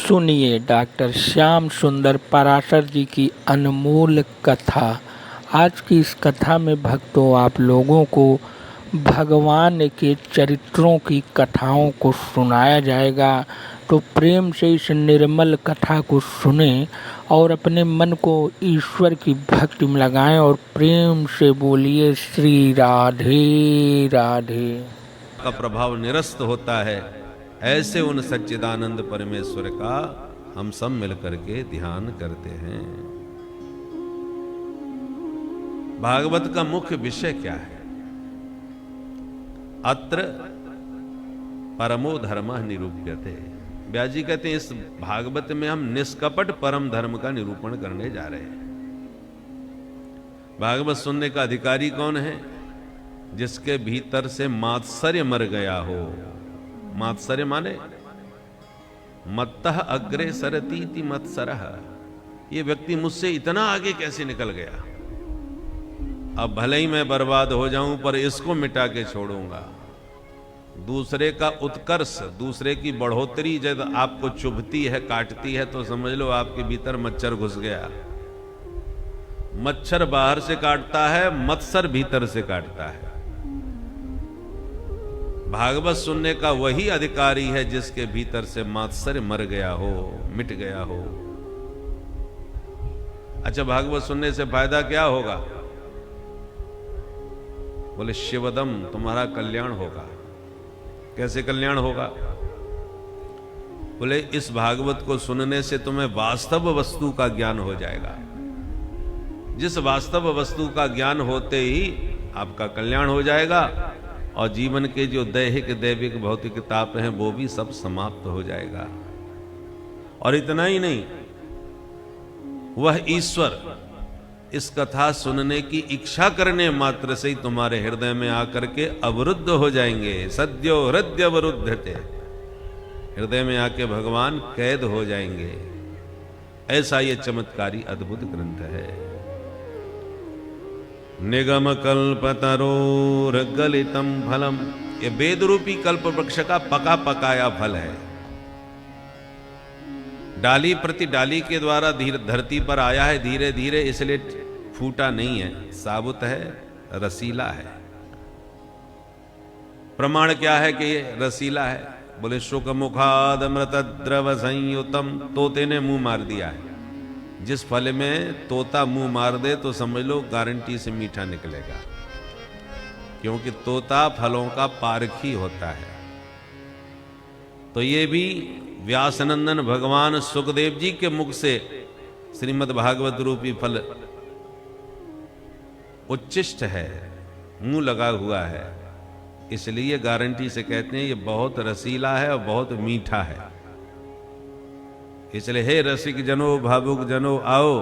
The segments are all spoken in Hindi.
सुनिए डॉक्टर श्याम सुंदर पराशर जी की अनमोल कथा। आज की इस कथा में भक्तों आप लोगों को भगवान के चरित्रों की कथाओं को सुनाया जाएगा, तो प्रेम से इस निर्मल कथा को सुने और अपने मन को ईश्वर की भक्ति में लगाएं और प्रेम से बोलिए श्री राधे राधे। का प्रभाव निरस्त होता है, ऐसे उन सच्चिदानंद परमेश्वर का हम सब मिलकर के ध्यान करते हैं। भागवत का मुख्य विषय क्या है? अत्र परमो धर्म निरूप्यते। व्यास जी कहते हैं इस भागवत में हम निष्कपट परम धर्म का निरूपण करने जा रहे हैं। भागवत सुनने का अधिकारी कौन है? जिसके भीतर से मात्सर्य मर गया हो। मात्सर्य माने मत्तः अग्रे सरतीति मत्सरः। ये व्यक्ति मुझसे इतना आगे कैसे निकल गया, अब भले ही मैं बर्बाद हो जाऊं पर इसको मिटा के छोड़ूंगा। दूसरे का उत्कर्ष, दूसरे की बढ़ोतरी जब आपको चुभती है, काटती है, तो समझ लो आपके भीतर मच्छर घुस गया। मच्छर बाहर से काटता है, मत्सर भीतर से काटता है। भागवत सुनने का वही अधिकारी है जिसके भीतर से मात्सर्य मर गया हो, मिट गया हो। अच्छा, भागवत सुनने से फायदा क्या होगा? बोले शिवदम, तुम्हारा कल्याण होगा। कैसे कल्याण होगा? बोले इस भागवत को सुनने से तुम्हें वास्तव वस्तु का ज्ञान हो जाएगा। जिस वास्तव वस्तु का ज्ञान होते ही आपका कल्याण हो जाएगा और जीवन के जो दैहिक दैविक भौतिक ताप हैं वो भी सब समाप्त हो जाएगा। और इतना ही नहीं, वह ईश्वर इस कथा सुनने की इच्छा करने मात्र से ही तुम्हारे हृदय में आकर के अवरुद्ध हो जाएंगे। सद्यो हृदय अवरुद्धते, हृदय में आके भगवान कैद हो जाएंगे। ऐसा ये चमत्कारी अद्भुत ग्रंथ है। निगम कल्पतरोर गलितम फलम, ये वेद रूपी कल्प वृक्ष का पका पकाया फल है। डाली प्रति डाली के द्वारा धरती पर आया है धीरे धीरे, इसलिए फूटा नहीं है, साबुत है, रसीला है। प्रमाण क्या है कि ये रसीला है? बोले शुक मुखाद अमृत द्रव संयुतम, तोते ने मुंह मार दिया है। जिस फल में तोता मुंह मार दे तो समझ लो गारंटी से मीठा निकलेगा, क्योंकि तोता फलों का पारखी होता है। तो ये भी व्यासनंदन भगवान सुखदेव जी के मुख से श्रीमद् भागवत रूपी फल उच्चिष्ट है, मुंह लगा हुआ है, इसलिए गारंटी से कहते हैं ये बहुत रसीला है और बहुत मीठा है। इसलिए हे रसिक जनो भावुक जनो आओ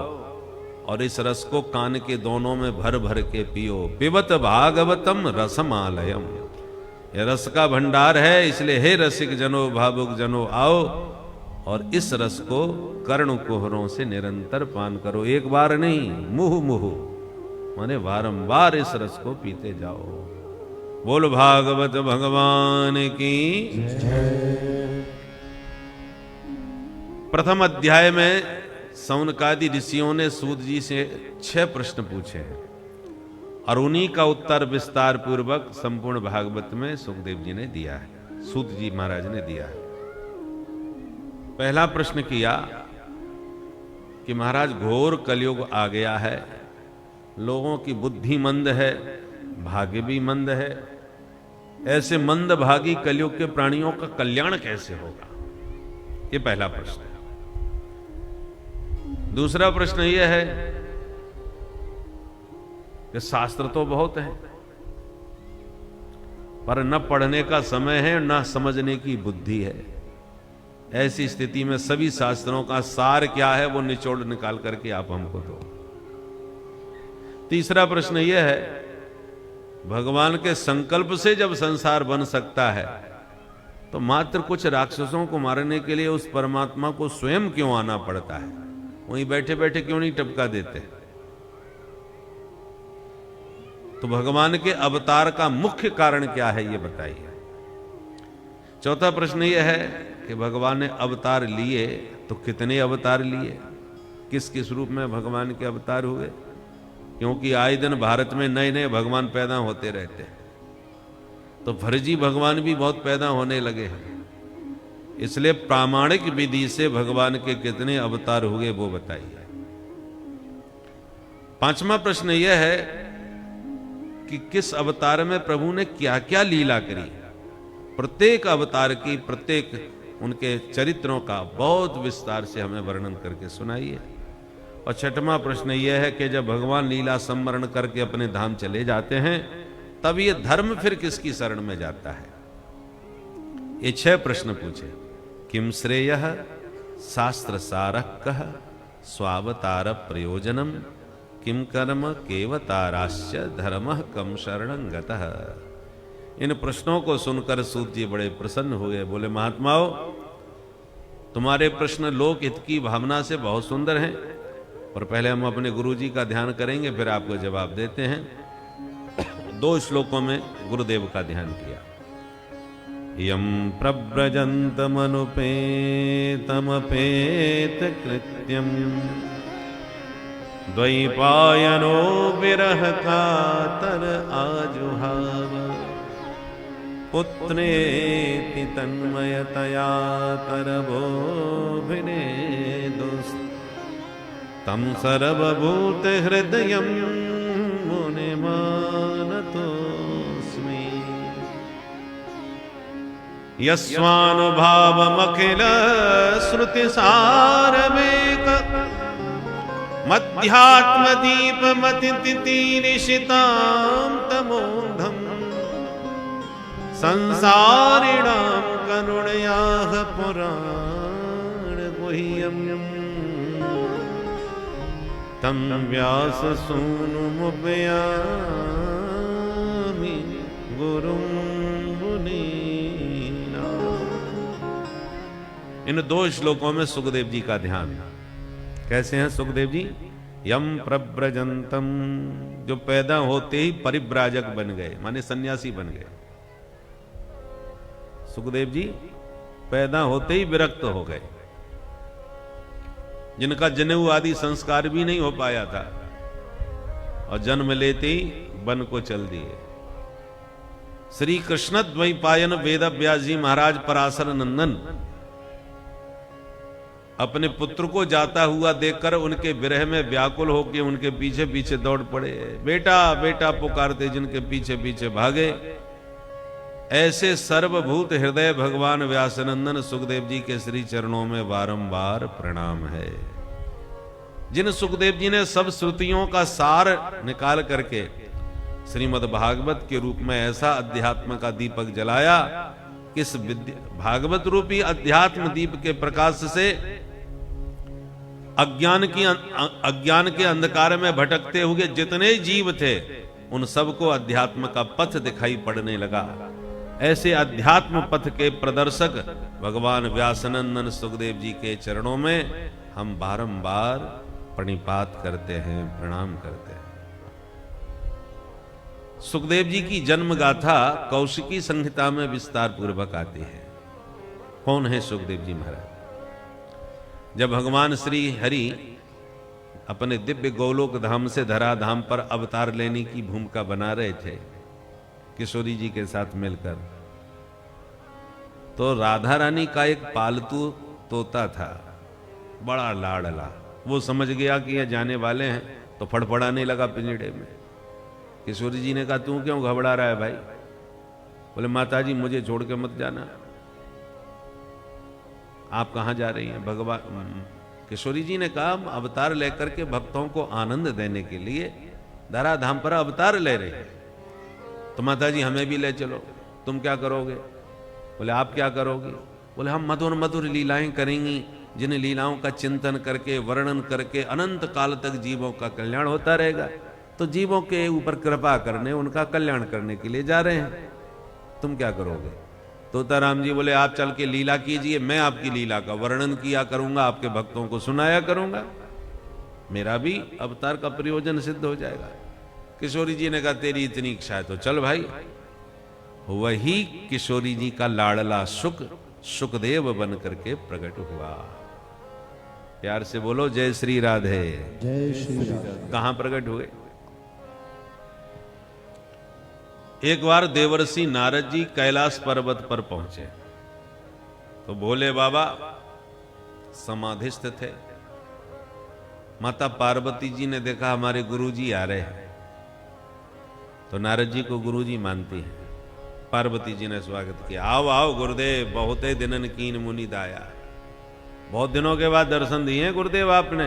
और इस रस को कान के दोनों में भर भर के पियो। पिबत भागवतम रसमालयम, ये रस का भंडार है। इसलिए हे रसिक जनो भावुक जनो आओ और इस रस को कर्ण कुहरों से निरंतर पान करो। एक बार नहीं, मुहु मुहु माने बारंबार इस रस को पीते जाओ। बोल भागवत भगवान की। प्रथम अध्याय में सौनकादि ऋषियों ने सूत जी से 6 प्रश्न पूछे हैं और उन्हीं का उत्तर विस्तार पूर्वक संपूर्ण भागवत में सुखदेव जी ने दिया है, सूत जी महाराज ने दिया है। पहला प्रश्न किया कि महाराज घोर कलयुग आ गया है, लोगों की बुद्धि मंद है, भाग्य भी मंद है। ऐसे मंद भागी कलयुग के प्राणियों का कल्याण कैसे होगा? ये पहला प्रश्न है। दूसरा प्रश्न यह है कि शास्त्र तो बहुत है पर न पढ़ने का समय है, न समझने की बुद्धि है। ऐसी स्थिति में सभी शास्त्रों का सार क्या है वो निचोड़ निकाल करके आप हमको दो। तीसरा प्रश्न यह है, भगवान के संकल्प से जब संसार बन सकता है तो मात्र कुछ राक्षसों को मारने के लिए उस परमात्मा को स्वयं क्यों आना पड़ता है? वहीं बैठे बैठे क्यों नहीं टपका देते? तो भगवान के अवतार का मुख्य कारण क्या है ये बताइए। चौथा प्रश्न यह है कि भगवान ने अवतार लिए तो कितने अवतार लिए, किस किस रूप में भगवान के अवतार हुए, क्योंकि आए दिन भारत में नए नए भगवान पैदा होते रहते हैं, तो फर्जी भगवान भी बहुत पैदा होने लगे हैं। इसलिए प्रामाणिक विधि से भगवान के कितने अवतार हुए वो बताइए। पांचवा प्रश्न यह है कि किस अवतार में प्रभु ने क्या क्या लीला करी। प्रत्येक अवतार की, प्रत्येक उनके चरित्रों का बहुत विस्तार से हमें वर्णन करके सुनाइए। और छठवां प्रश्न यह है कि जब भगवान लीला संवरण करके अपने धाम चले जाते हैं, तब ये धर्म फिर किसकी शरण में जाता है। ये 6 प्रश्न पूछे। किम श्रेयः शास्त्र सारः कः स्वावतार प्रयोजनम किम कर्म केवताराश्च धर्मः कम शरणं गतः। इन प्रश्नों को सुनकर सूत जी बड़े प्रसन्न हुए। बोले, महात्माओं, तुम्हारे प्रश्न लोक हित की भावना से बहुत सुंदर हैं, और पहले हम अपने गुरु जी का ध्यान करेंगे, फिर आपको जवाब देते हैं। 2 श्लोकों में गुरुदेव का ध्यान किया। यम प्रव्रजन्तमनुपेतमपेत कृत्यम द्वैपायनो विरह कातर आजुहाव पुत्रेति तन्मयतया तरवोभिनेदुस् तम सर्वभूत हृदयं मुनिमानतोऽस्मि यस्वानुभावमखिल श्रुतिसारमेक मध्यात्मदीपमतितितीनिशितां तमोऽन्धम् संसारिणां करुणयाः पुराणगुह्यम् तं व्याससूनुमुपयामि गुरुं मुनीनां। इन 2 श्लोकों में सुखदेव जी का ध्यान। कैसे हैं सुखदेव जी? यम प्रव्रजंतम, जो पैदा होते ही परिव्राजक बन गए, माने सन्यासी बन गए। सुखदेव जी पैदा होते ही विरक्त हो गए, जिनका जनेऊ आदि संस्कार भी नहीं हो पाया था, और जन्म लेते ही वन को चल दिए। श्री कृष्ण द्वैपायन वेद व्यास जी महाराज पराशर नंदन अपने पुत्र को जाता हुआ देखकर उनके विरह में व्याकुल होकर उनके पीछे पीछे दौड़ पड़े। बेटा बेटा पुकारते जिनके पीछे पीछे भागे। ऐसे सर्वभूत हृदय भगवान व्यासनंदन सुखदेव जी के श्री चरणों में बारंबार प्रणाम है। जिन सुखदेव जी ने सब श्रुतियों का सार निकाल करके श्रीमद् भागवत के रूप में ऐसा अध्यात्म का दीपक जलाया, किस भागवत रूपी अध्यात्म दीप के प्रकाश से अज्ञान के अंधकार में भटकते हुए जितने जीव थे उन सबको अध्यात्म का पथ दिखाई पड़ने लगा। ऐसे अध्यात्म पथ के प्रदर्शक भगवान व्यासनंदन सुखदेव जी के चरणों में हम बारंबार प्रणिपात करते हैं, प्रणाम करते हैं। सुखदेव जी की जन्म गाथा कौशिकी संहिता में विस्तार पूर्वक आती है। कौन है सुखदेव जी महाराज? जब भगवान श्री हरि अपने दिव्य गोलोक धाम से धरा धाम पर अवतार लेने की भूमिका बना रहे थे किशोरी जी के साथ मिलकर, तो राधा रानी का एक पालतू तोता था, बड़ा लाडला। वो समझ गया कि ये जाने वाले हैं, तो फड़फड़ाने लगा पिंजड़े में। किशोरी जी ने कहा, तू क्यों घबरा रहा है भाई? बोले, माता जी मुझे छोड़ के मत जाना। आप कहां जा रही हैं? भगवान किशोरी जी ने कहा, अवतार लेकर के भक्तों को आनंद देने के लिए धरा धाम पर अवतार ले रहे हैं, तो माता जी हमें भी ले चलो। तुम क्या करोगे? बोले, आप क्या करोगे? बोले, हम मधुर मधुर लीलाएं करेंगी, जिन लीलाओं का चिंतन करके वर्णन करके अनंत काल तक जीवों का कल्याण होता रहेगा। तो जीवों के ऊपर कृपा करने, उनका कल्याण करने के लिए जा रहे हैं, तुम क्या करोगे? तोताराम जी बोले, आप चल के लीला कीजिए, मैं आपकी लीला का वर्णन किया करूंगा, आपके भक्तों को सुनाया करूंगा, मेरा भी अवतार का प्रयोजन सिद्ध हो जाएगा। किशोरी जी ने कहा, तेरी इतनी इच्छा है तो चल भाई। वही किशोरी जी का लाडला सुखदेव बन करके प्रकट हुआ। प्यार से बोलो जय श्री राधे। जय श्री राधे। कहां प्रकट हुए? एक बार देवर्षि नारद जी कैलाश पर्वत पर पहुंचे तो भोले बाबा समाधिस्थ थे। माता पार्वती जी ने देखा हमारे गुरुजी आ रहे हैं, तो नारद जी को गुरुजी मानती है। पार्वती जी ने स्वागत किया, आओ आओ गुरुदेव, बहुत दिनन कीन मुनि दाया। बहुत दिनों के बाद दर्शन दिए हैं गुरुदेव आपने,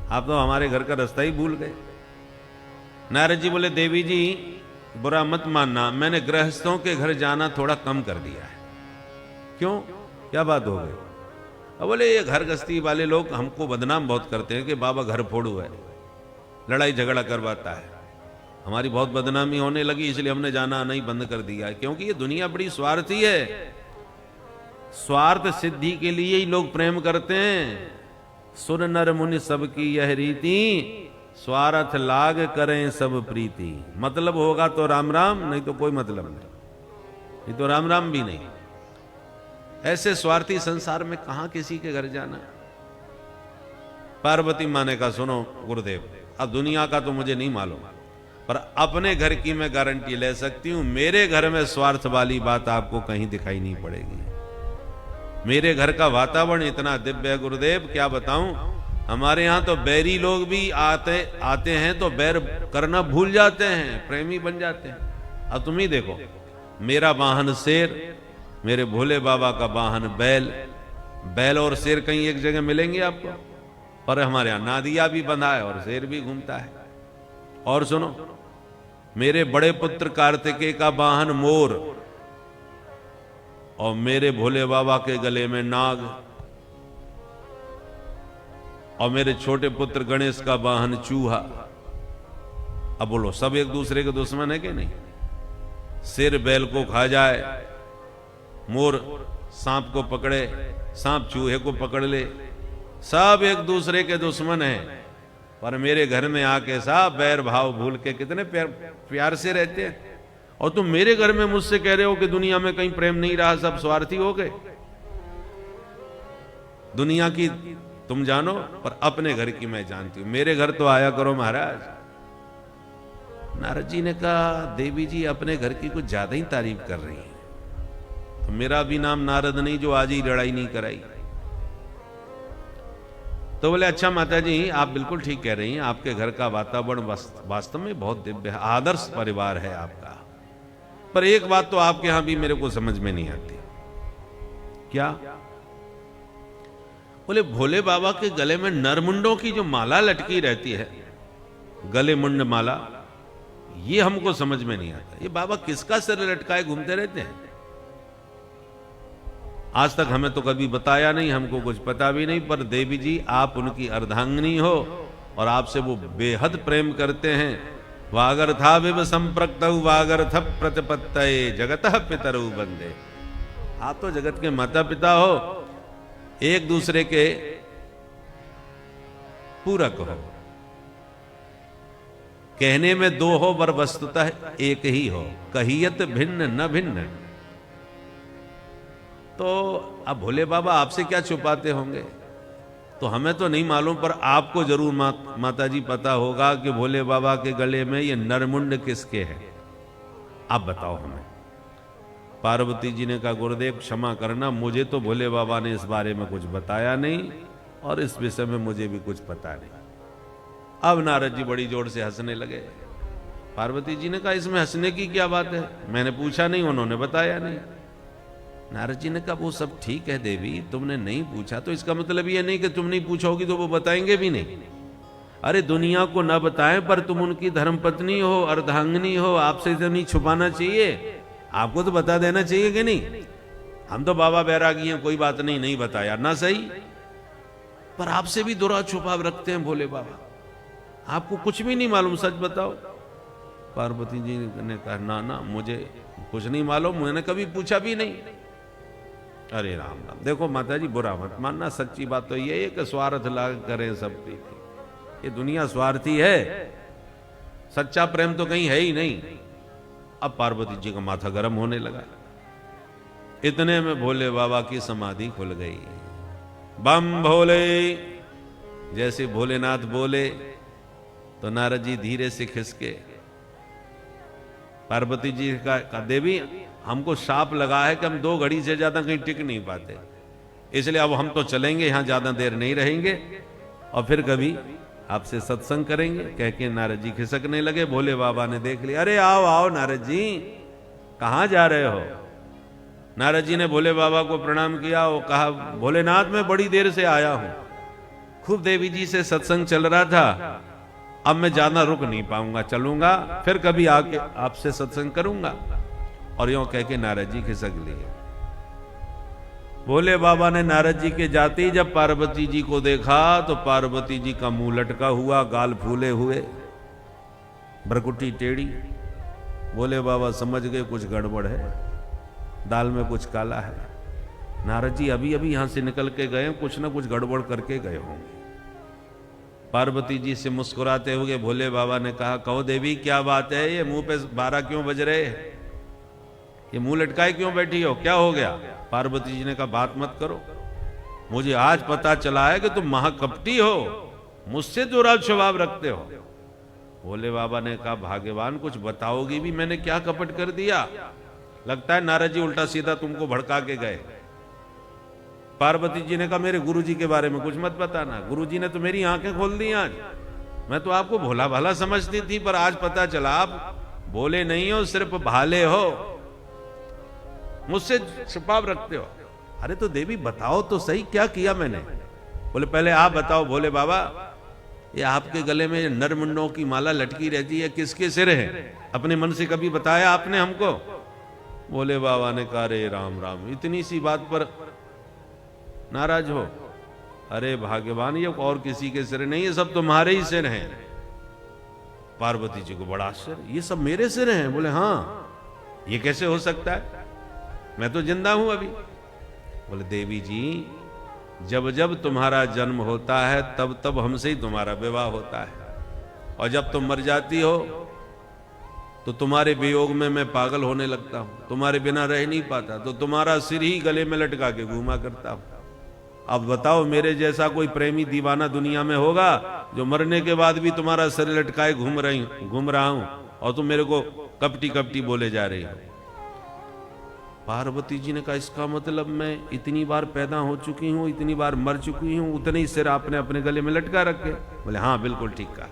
आप तो हमारे घर का रास्ता ही भूल गए। नारद जी बोले, देवी जी बुरा मत मानना, मैंने गृहस्थों के घर जाना थोड़ा कम कर दिया है। क्यों, क्या बात हो गई? अब बोले, ये घर गृहस्थी वाले लोग हमको बदनाम बहुत करते हैं कि बाबा घर फोड़ू है, लड़ाई झगड़ा करवाता है। हमारी बहुत बदनामी होने लगी, इसलिए हमने जाना नहीं बंद कर दिया, क्योंकि ये दुनिया बड़ी स्वार्थी है। स्वार्थ सिद्धि के लिए ही लोग प्रेम करते हैं। सुन नर मुनि सबकी यह रीति, स्वार्थ लाग करें सब प्रीति। मतलब होगा तो राम राम, नहीं तो कोई मतलब नहीं, नहीं तो राम राम भी नहीं। ऐसे स्वार्थी संसार में कहां किसी के घर जाना। पार्वती माने का, सुनो गुरुदेव, अब दुनिया का तो मुझे नहीं मालूम, पर अपने घर की मैं गारंटी ले सकती हूं, मेरे घर में स्वार्थ वाली बात आपको कहीं दिखाई नहीं पड़ेगी। मेरे घर का वातावरण इतना दिव्य है गुरुदेव, क्या बताऊं। हमारे यहां तो बैरी लोग भी आते हैं तो बैर करना भूल जाते हैं, प्रेमी बन जाते हैं। अब तुम ही देखो, मेरा वाहन शेर, मेरे भोले बाबा का वाहन बैल। बैल और शेर कहीं एक जगह मिलेंगे आपको? पर हमारे यहां नादिया भी बंधा है और शेर भी घूमता है। और सुनो, मेरे बड़े पुत्र कार्तिकेय का वाहन मोर, और मेरे भोले बाबा के गले में नाग, और मेरे छोटे पुत्र गणेश का वाहन चूहा। अब बोलो, सब एक दूसरे के दुश्मन है कि नहीं? शेर बैल को खा जाए, मोर सांप को पकड़े, सांप चूहे को पकड़ ले, सब एक दूसरे के दुश्मन हैं। पर मेरे घर में आके सब बैर भाव भूल के कितने प्यार से रहते हैं। और तुम मेरे घर में मुझसे कह रहे हो कि दुनिया में कहीं प्रेम नहीं रहा, सब स्वार्थी हो गए। दुनिया की तुम जानो, पर अपने घर की मैं जानती हूं। मेरे घर तो आया करो महाराज। नारद जी ने कहा, देवी जी अपने घर की कुछ ज्यादा ही तारीफ कर रही है, तो मेरा भी नाम नारद नहीं जो आज ही लड़ाई नहीं कराई। तो बोले, अच्छा माता जी आप बिल्कुल ठीक कह रही हैं, आपके घर का वातावरण वास्तव में बहुत दिव्य है, आदर्श परिवार है आपका। पर एक बात तो आपके यहां भी मेरे को समझ में नहीं आती। क्या? बोले, भोले बाबा के गले में नरमुंडों की जो माला लटकी रहती है, गले मुंड माला, ये हमको समझ में नहीं आता। ये बाबा किसका सिर लटकाए घूमते रहते हैं? आज तक हमें तो कभी बताया नहीं, हमको कुछ पता भी नहीं। पर देवी जी आप उनकी अर्धांगिनी हो और आपसे वो बेहद प्रेम करते हैं। वागर्था विव संप्रक्तौ वागर्थ प्रतिपत्तये जगतः पितरौ वंदे। आप तो जगत के माता पिता हो, एक दूसरे के पूरक हो। कहने में दो हो पर वस्तुतः एक ही हो, कहियत भिन्न न भिन्न। तो अब भोले बाबा आपसे क्या छुपाते होंगे, तो हमें तो नहीं मालूम, पर आपको जरूर माता जी पता होगा कि भोले बाबा के गले में ये नरमुंड किसके हैं। आप बताओ हमें। पार्वती जी ने कहा, गुरुदेव क्षमा करना, मुझे तो भोले बाबा ने इस बारे में कुछ बताया नहीं और इस विषय में मुझे भी कुछ पता नहीं। अब नारद जी बड़ी जोर से हंसने लगे। पार्वती जी ने कहा, इसमें हंसने की क्या बात है, मैंने पूछा नहीं, उन्होंने बताया नहीं। नारद जी ने कहा, वो सब ठीक है देवी, तुमने नहीं पूछा तो इसका मतलब ये नहीं कि तुम नहीं पूछोगी तो वो बताएंगे भी नहीं। अरे दुनिया को ना बताएं, पर तुम उनकी धर्मपत्नी हो, अर्धांगिनी हो, आपसे तो नहीं छुपाना चाहिए, आपको तो बता देना चाहिए कि नहीं। हम तो बाबा बैरागी हैं, कोई बात नहीं, नहीं बताया ना सही, पर आपसे भी दुरा छुपा रखते हैं भोले बाबा, आपको कुछ भी नहीं मालूम, सच बताओ। पार्वती जी ने कहा, ना ना मुझे कुछ नहीं मालूम, मैंने कभी पूछा भी नहीं। अरे राम राम, देखो माता जी बुरा मत मानना, सच्ची बात तो ये है कि स्वार्थ लाग करें सब प्रीति। ये दुनिया स्वार्थी है, सच्चा प्रेम तो कहीं है ही नहीं। अब पार्वती जी का माथा गर्म होने लगा। इतने में भोले बाबा की समाधि खुल गई। बम भोले जैसे भोलेनाथ बोले तो नारद जी धीरे से खिसके। पार्वती जी का देवी हमको शाप लगा है कि हम 2 घड़ी से ज्यादा कहीं टिक नहीं पाते, इसलिए अब हम तो चलेंगे, यहां ज्यादा देर नहीं रहेंगे और फिर कभी आपसे सत्संग करेंगे। कह के नारद जी खिसकने लगे। भोले बाबा ने देख लिया, अरे आओ आओ नारद जी, कहां जा रहे हो? नारद जी ने भोले बाबा को प्रणाम किया और कहा, भोलेनाथ मैं बड़ी देर से आया हूं, खूब देवी जी से सत्संग चल रहा था, अब मैं ज्यादा रुक नहीं पाऊंगा, चलूंगा, फिर कभी आके आपसे सत्संग करूंगा। और यूं कह के नारद जी खिसक लिए। भोले बाबा ने नारद जी के जाते ही जब पार्वती जी को देखा तो पार्वती जी का मुंह लटका हुआ, गाल फूले हुए, भ्रकुटी टेढ़ी। भोले बाबा समझ गए कुछ गड़बड़ है, दाल में कुछ काला है। नारद जी अभी अभी यहां से निकल के गए, कुछ ना कुछ गड़बड़ करके गए होंगे। पार्वती जी से मुस्कुराते हुए भोले बाबा ने कहा, कहो देवी क्या बात है, ये मुंह पे 12 क्यों बज रहे, ये मुंह लटकाए क्यों बैठी हो, क्या हो गया? पार्वती जी ने कहा, बात मत करो, मुझे आज पता चला है कि तुम महाकपटी हो, मुझसे दुराज स्वभाव रखते हो। भोले बाबा ने कहा, भाग्यवान कुछ बताओगी भी, मैंने क्या कपट कर दिया? लगता है नारद जी उल्टा सीधा तुमको भड़का के गए। पार्वती जी ने कहा, मेरे गुरुजी के बारे में कुछ मत बताना, गुरुजी ने तो मेरी आंखें खोल दी आज, मैं तो आपको भोला भाला समझती थी, पर आज पता चला आप भोले नहीं हो, सिर्फ भाले हो, मुझसे छुपाव रखते हो। अरे तो देवी बताओ तो सही, क्या किया मैंने? बोले पहले आप बताओ भोले बाबा, ये आपके गले में नरमुंडों की माला लटकी रहती है, किसके सिर है? अपने मन से कभी बताया आपने हमको? भोले बाबा ने कहा, रे राम राम, इतनी सी बात पर नाराज हो? अरे भाग्यवान, ये और किसी के सिर नहीं, ये सब तुम्हारे ही सिर हैं। पार्वती जी को बड़ा आश्चर्य, ये सब मेरे सिर हैं? बोले हाँ। ये कैसे हो सकता है, मैं तो जिंदा हूं अभी। बोले देवी जी, जब जब तुम्हारा जन्म होता है तब तब हमसे ही तुम्हारा विवाह होता है, और जब तुम मर जाती हो तो तुम्हारे वियोग में मैं पागल होने लगता हूं, तुम्हारे बिना रह नहीं पाता, तो तुम्हारा सिर ही गले में लटका के घूमा करता हूं। अब बताओ, मेरे जैसा कोई प्रेमी दीवाना दुनिया में होगा जो मरने के बाद भी तुम्हारा सिर लटकाए घूम रहा हूं, और तुम मेरे को कपटी कपटी बोले जा रही हो? पार्वती जी ने कहा, इसका मतलब मैं इतनी बार पैदा हो चुकी हूं, इतनी बार मर चुकी हूं, उतने ही सिर आपने अपने गले में लटका रखे? बोले हाँ बिल्कुल ठीक कहा।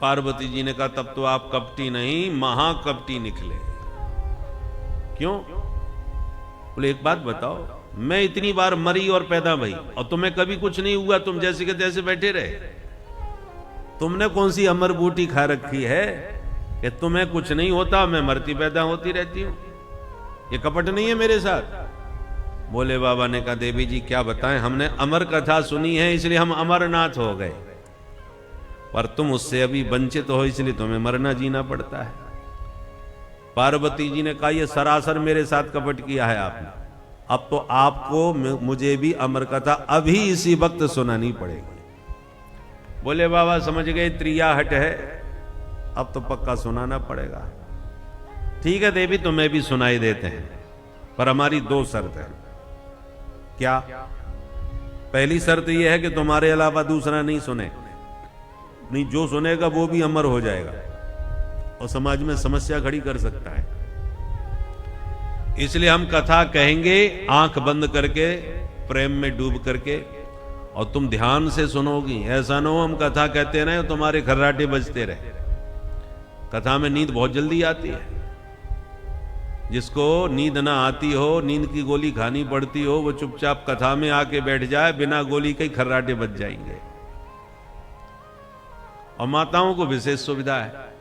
पार्वती जी ने कहा, तब तो आप कपटी नहीं महाकपटी निकले। क्यों? बोले एक बात बताओ, मैं इतनी बार मरी और पैदा भई और तुम्हें कभी कुछ नहीं हुआ, तुम जैसे के तैसे बैठे रहे? तुमने कौन सी अमर बूटी खा रखी है कि तुम्हें कुछ नहीं होता, मैं मरती पैदा होती रहती हूं? ये कपट नहीं है मेरे साथ। भोले बाबा ने कहा, देवी जी क्या बताएं, हमने अमर कथा सुनी है इसलिए हम अमरनाथ हो गए, पर तुम उससे अभी वंचित हो इसलिए तुम्हें मरना जीना पड़ता है। पार्वती जी ने कहा, यह सरासर मेरे साथ कपट किया है आपने, अब तो आपको मुझे भी अमर कथा अभी इसी वक्त सुनानी पड़ेगी। बोले बाबा समझ गए त्रियाहट है, अब तो पक्का सुनाना पड़ेगा। ठीक है देवी, तुम्हें भी सुनाई देते हैं, पर हमारी 2 शर्त है। क्या? पहली शर्त यह है कि तुम्हारे अलावा दूसरा नहीं सुने, नहीं जो सुनेगा वो भी अमर हो जाएगा और समाज में समस्या खड़ी कर सकता है। इसलिए हम कथा कहेंगे आंख बंद करके, प्रेम में डूब करके, और तुम ध्यान से सुनोगी। ऐसा ना हो हम कथा कहते रहे तुम्हारे खर्राटे बजते रहे। कथा में नींद बहुत जल्दी आती है, जिसको नींद ना आती हो, नींद की गोली खानी पड़ती हो, वो चुपचाप कथा में आके बैठ जाए, बिना गोली के खर्राटे बज जाएंगे। और माताओं को विशेष सुविधा है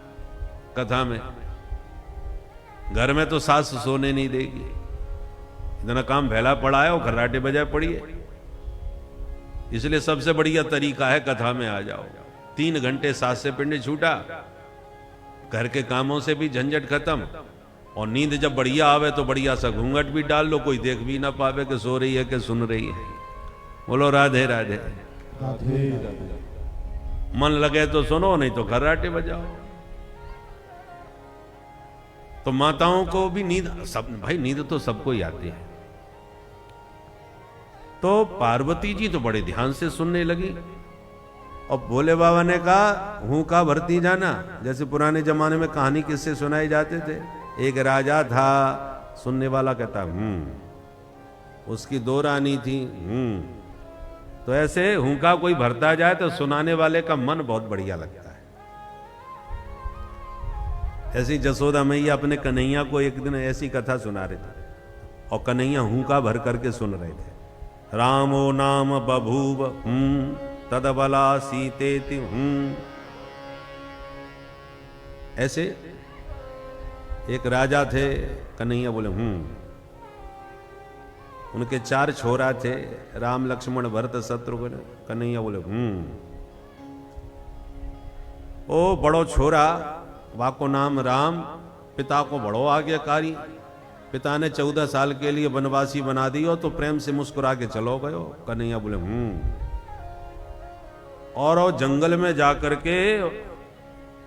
कथा में, घर में तो सास सोने नहीं देगी, इतना काम फैला पड़ा है और खर्राटे बजाए पड़ी है। इसलिए सबसे बढ़िया तरीका है कथा में आ जाओ, 3 घंटे सास से पिंड छूटा, घर के कामों से भी झंझट खत्म, और नींद जब बढ़िया आवे तो बढ़िया सा घूंघट भी डाल लो, कोई देख भी ना पावे कि सो रही है कि सुन रही है। बोलो राधे राधे। राधे राधे। मन लगे तो सुनो, नहीं तो खर्राटे बजाओ। तो माताओं को भी नींद, सब भाई नींद तो सबको ही आती है, तो पार्वती जी तो बड़े ध्यान से सुनने लगी और भोले बाबा ने कहा हुंका भरती जाना। जैसे पुराने जमाने में कहानी किस्से सुनाए जाते थे, एक राजा था, सुनने वाला कहता उसकी 2 रानी थी तो ऐसे हुंका कोई भरता जाए तो सुनाने वाले का मन बहुत बढ़िया लगता है। ऐसी जसोदा मैया अपने कन्हैया को एक दिन ऐसी कथा सुना रहे थे और कन्हैया हुंका भर करके सुन रहे थे। रामो नाम बभूव तदबला सीतेति ऐसे एक राजा थे, कन्हैया बोले उनके 4 छोरा थे, राम लक्ष्मण भरत शत्रुघ्न। कन्हैया बोले ओ बड़ो छोरा वाको नाम राम, पिता को बड़ो आज्ञाकारी। पिता ने 14 साल के लिए वनवासी बना दियो तो प्रेम से मुस्कुरा के चलो गयो। कन्हैया बोले और जंगल में जाकर के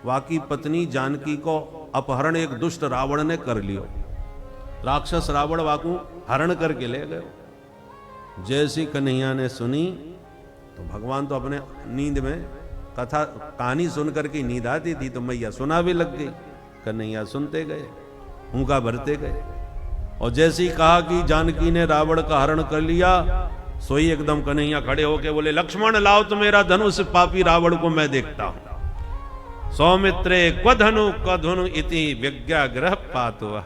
वाकी पत्नी जानकी को अपहरण एक दुष्ट रावण ने कर लियो। राक्षस रावण वाकू हरण करके ले गए। जैसी कन्हैया ने सुनी तो भगवान तो अपने नींद में कथा कहानी सुन करके नींद आती थी तो मैया सुना भी लग गई। कन्हैया सुनते गए, हुंका भरते गए और जैसे ही कहा कि जानकी ने रावण का हरण कर लिया, सोई एकदम कन्हैया खड़े होके बोले लक्ष्मण लाओ तो मेरा धनुष, पापी रावण को मैं देखता हूं। सौमित्रे क्वधनु क्वधनु इति विज्ञाग्रह पातो।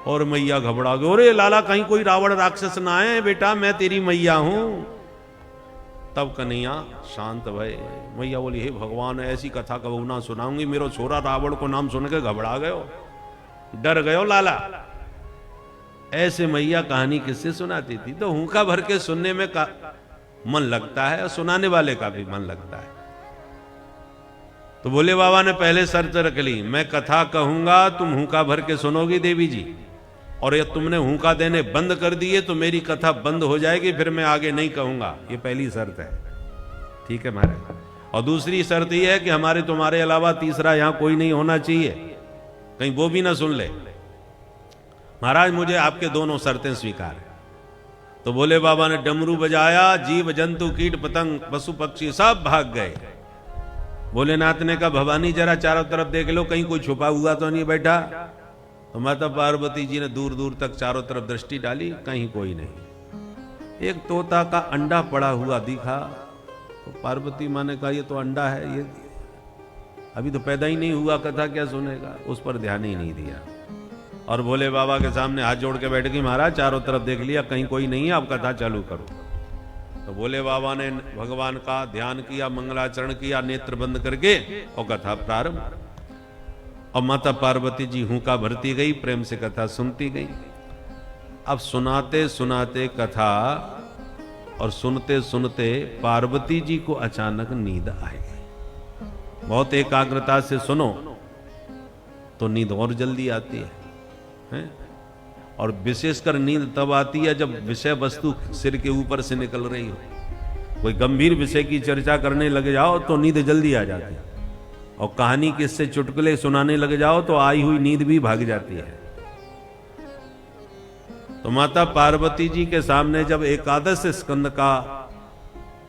और मैया घबरा गई, अरे लाला कहीं कोई रावण राक्षस ना आए, बेटा मैं तेरी मैया हूं। तब कन्हैया शांत भय। मैया बोली हे भगवान ऐसी कथा कबू ना सुनाऊंगी, मेरो छोरा रावण को नाम सुन के घबरा गयो, डर गयो लाला। ऐसे मैया कहानी किससे सुनाती थी। तो हुंका भर के सुनने में मन लगता है और सुनाने वाले का भी मन लगता है। तो भोले बाबा ने पहले शर्त रख ली, मैं कथा कहूंगा तुम हुंका भर के सुनोगी देवी जी, और ये तुमने हुंका देने बंद कर दिए तो मेरी कथा बंद हो जाएगी, फिर मैं आगे नहीं कहूंगा। ये पहली शर्त है, ठीक है महाराज। और दूसरी शर्त यह है कि हमारे तुम्हारे अलावा तीसरा यहां कोई नहीं होना चाहिए, कहीं वो भी ना सुन ले। महाराज मुझे आपके दोनों शर्तें स्वीकार है। तो भोले बाबा ने डमरू बजाया, जीव जंतु कीट पतंग पशु पक्षी सब भाग गए। भोलेनाथ ने कहा भवानी जरा चारों तरफ देख लो कहीं कोई छुपा हुआ तो नहीं बैठा। तो माता पार्वती जी ने दूर दूर तक चारों तरफ दृष्टि डाली, कहीं कोई नहीं। एक तोता का अंडा पड़ा हुआ दिखा। तो पार्वती माँ ने कहा ये तो अंडा है, ये अभी तो पैदा ही नहीं हुआ, कथा क्या सुनेगा। उस पर ध्यान ही नहीं दिया और भोले बाबा के सामने हाथ जोड़ के बैठ गई, महाराज चारों तरफ देख लिया कहीं कोई नहीं है, अब कथा चालू करो। तो भोले बाबा ने भगवान का ध्यान किया, मंगलाचरण किया, नेत्र बंद करके और कथा प्रारंभ। और माता पार्वती जी हुंका भरती गई, प्रेम से कथा सुनती गई। अब सुनाते सुनाते कथा और सुनते सुनते पार्वती जी को अचानक नींद आ गई। बहुत एकाग्रता से सुनो तो नींद और जल्दी आती है? और विशेषकर नींद तब आती है जब विषय वस्तु सिर के ऊपर से निकल रही हो। कोई गंभीर विषय की चर्चा करने लग जाओ तो नींद जल्दी आ जाती है, और कहानी किससे चुटकुले सुनाने लग जाओ तो आई हुई नींद भी भाग जाती है। तो माता पार्वती जी के सामने जब एकादश स्कंद का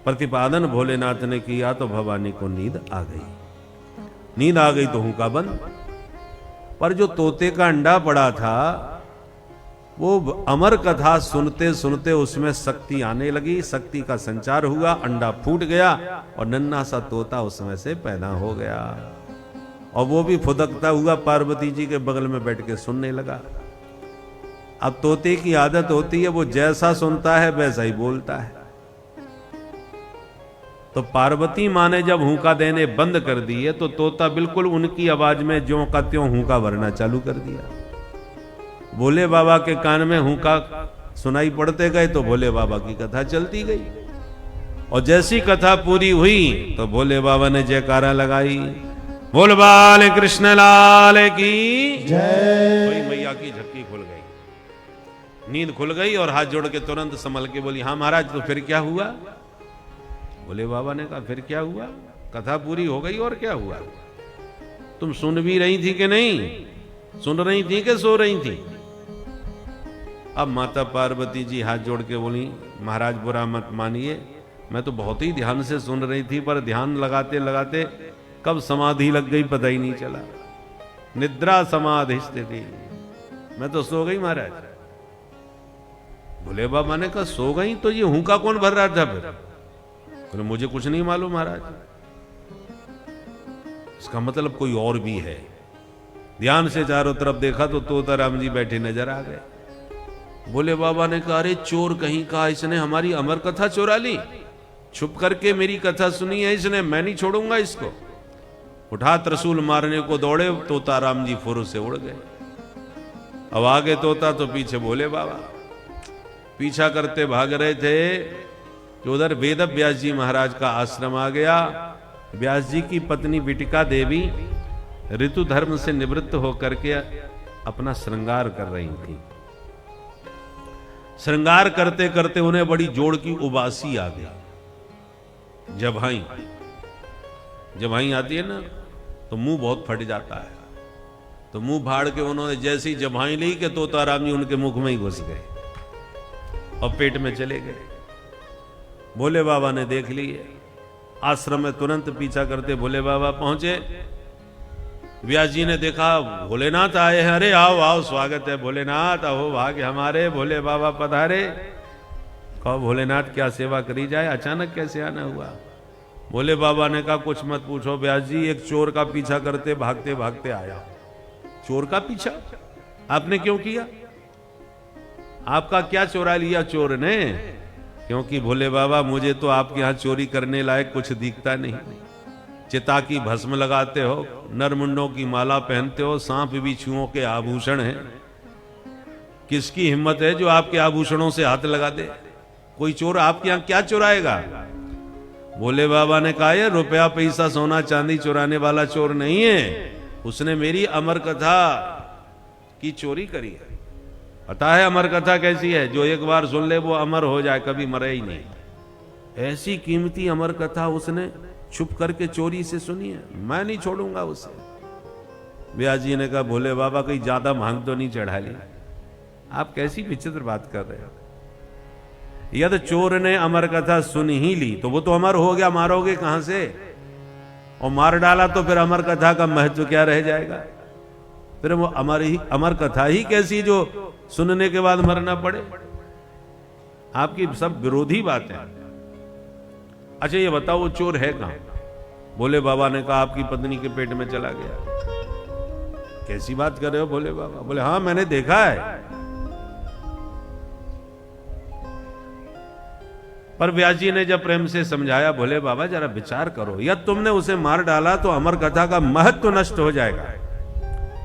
प्रतिपादन भोलेनाथ ने किया तो भवानी को नींद आ गई। नींद आ गई तो हुंका बंद। पर जो तोते का अंडा पड़ा था वो अमर कथा सुनते सुनते उसमें शक्ति आने लगी, शक्ति का संचार हुआ, अंडा फूट गया और नन्हा सा तोता उसमें से पैदा हो गया। और वो भी फुदकता हुआ पार्वती जी के बगल में बैठ के सुनने लगा। अब तोते की आदत होती है वो जैसा सुनता है वैसा ही बोलता है। तो पार्वती माँ ने जब हुंका देने बंद कर दिए तो तोता बिल्कुल उनकी आवाज में ज्यों का त्यों हुंका भरना चालू कर दिया। भोले बाबा के कान में हुंका सुनाई पड़ते गए तो भोले बाबा की कथा चलती गई। और जैसी कथा पूरी हुई तो भोले बाबा ने जयकारा लगाई, बोल बाल कृष्ण लाल की जय। मैया की झक्की खुल गई, नींद खुल गई और हाथ जोड़ के तुरंत संभल के बोली, हाँ महाराज तो फिर क्या हुआ? भोले बाबा ने कहा फिर क्या हुआ, कथा पूरी हो गई और क्या हुआ? तुम सुन भी रही थी कि नहीं? सुन रही थी कि सो रही थी? अब माता पार्वती जी हाथ जोड़ के बोली, महाराज बुरा मत मानिए, मैं तो बहुत ही ध्यान से सुन रही थी, पर ध्यान लगाते लगाते कब समाधि लग गई पता ही नहीं चला। निद्रा समाधि स्थिति, मैं तो सो गई महाराज। भोले बाबा ने कहा सो गई तो ये हुंका कौन भर रहा था फिर? बोले मुझे कुछ नहीं मालूम महाराज। इसका मतलब कोई और भी है। ध्यान से चारों तरफ देखा तो तोताराम जी बैठे नजर आ गए। भोले बाबा ने कहा अरे चोर कहीं का, इसने हमारी अमर कथा चुरा ली, छुप करके मेरी कथा सुनी है इसने, मैं नहीं छोड़ूंगा इसको। उठा त्रिशूल मारने को दौड़े, तोताराम जी फुर से उड़ गए। अब आगे तोता तो पीछे भोले बाबा पीछा करते भाग रहे थे कि उधर वेद व्यास जी महाराज का आश्रम आ गया। व्यास जी की पत्नी विटिका देवी ऋतु धर्म से निवृत्त होकर के अपना श्रृंगार कर रही थी। श्रृंगार करते करते उन्हें बड़ी जोड़ की उबासी आ गई। जबाई आती है ना तो मुंह बहुत फट जाता है, तो मुंह फाड़ के उन्होंने जैसी जबाई ली कि तोताराम जी उनके मुख में ही घुस गए और पेट में चले गए। भोले बाबा ने देख लिए, आश्रम में तुरंत पीछा करते भोले बाबा पहुंचे। व्यास जी ने देखा भोलेनाथ आए हैं, अरे आओ आओ स्वागत है भोलेनाथ, आओ भाग्य हमारे, भोले बाबा पधारे। कहो भोलेनाथ क्या सेवा करी जाए, अचानक कैसे आना हुआ? भोले बाबा ने कहा कुछ मत पूछो व्यास जी, एक चोर का पीछा करते भागते भागते आया। चोर का पीछा आपने क्यों किया? आपका क्या चोरा लिया चोर ने? क्योंकि भोले बाबा मुझे तो आपके यहां चोरी करने लायक कुछ दिखता नहीं। चिता की भस्म लगाते हो, नरमुंडों की माला पहनते हो, सांप बिच्छुओं के आभूषण हैं। किसकी हिम्मत है जो आपके आभूषणों से हाथ लगा दे? कोई चोर आपके यहां क्या चुराएगा? भोले बाबा ने कहा ये रुपया पैसा सोना चांदी चुराने वाला चोर नहीं है, उसने मेरी अमर कथा की चोरी करी है। पता है अमर कथा कैसी है? जो एक बार सुन ले वो अमर हो जाए, कभी मरे ही नहीं। ऐसी कीमती अमर कथा उसने छुप करके चोरी से सुनी है, मैं नहीं छोड़ूंगा उसे। व्यास जी ने कहा भोले बाबा कोई ज्यादा मांग तो नहीं चढ़ा ली? आप कैसी विचित्र बात कर रहे हो? यदि चोर ने अमर कथा सुन ही ली तो वो तो अमर हो गया, मारोगे कहां से? और मार डाला तो फिर अमर कथा का महत्व क्या रह जाएगा? फिर वो अमर कथा ही कैसी जो सुनने के बाद मरना पड़े? आपकी सब विरोधी बात है। अच्छा ये बताओ वो चोर है कहां? भोले बाबा ने कहा आपकी पत्नी के पेट में चला गया। कैसी बात कर रहे हो भोले बाबा? बोले हाँ मैंने देखा है। पर व्यास जी ने जब प्रेम से समझाया भोले बाबा जरा विचार करो, या तुमने उसे मार डाला तो अमर कथा का महत्व नष्ट हो जाएगा,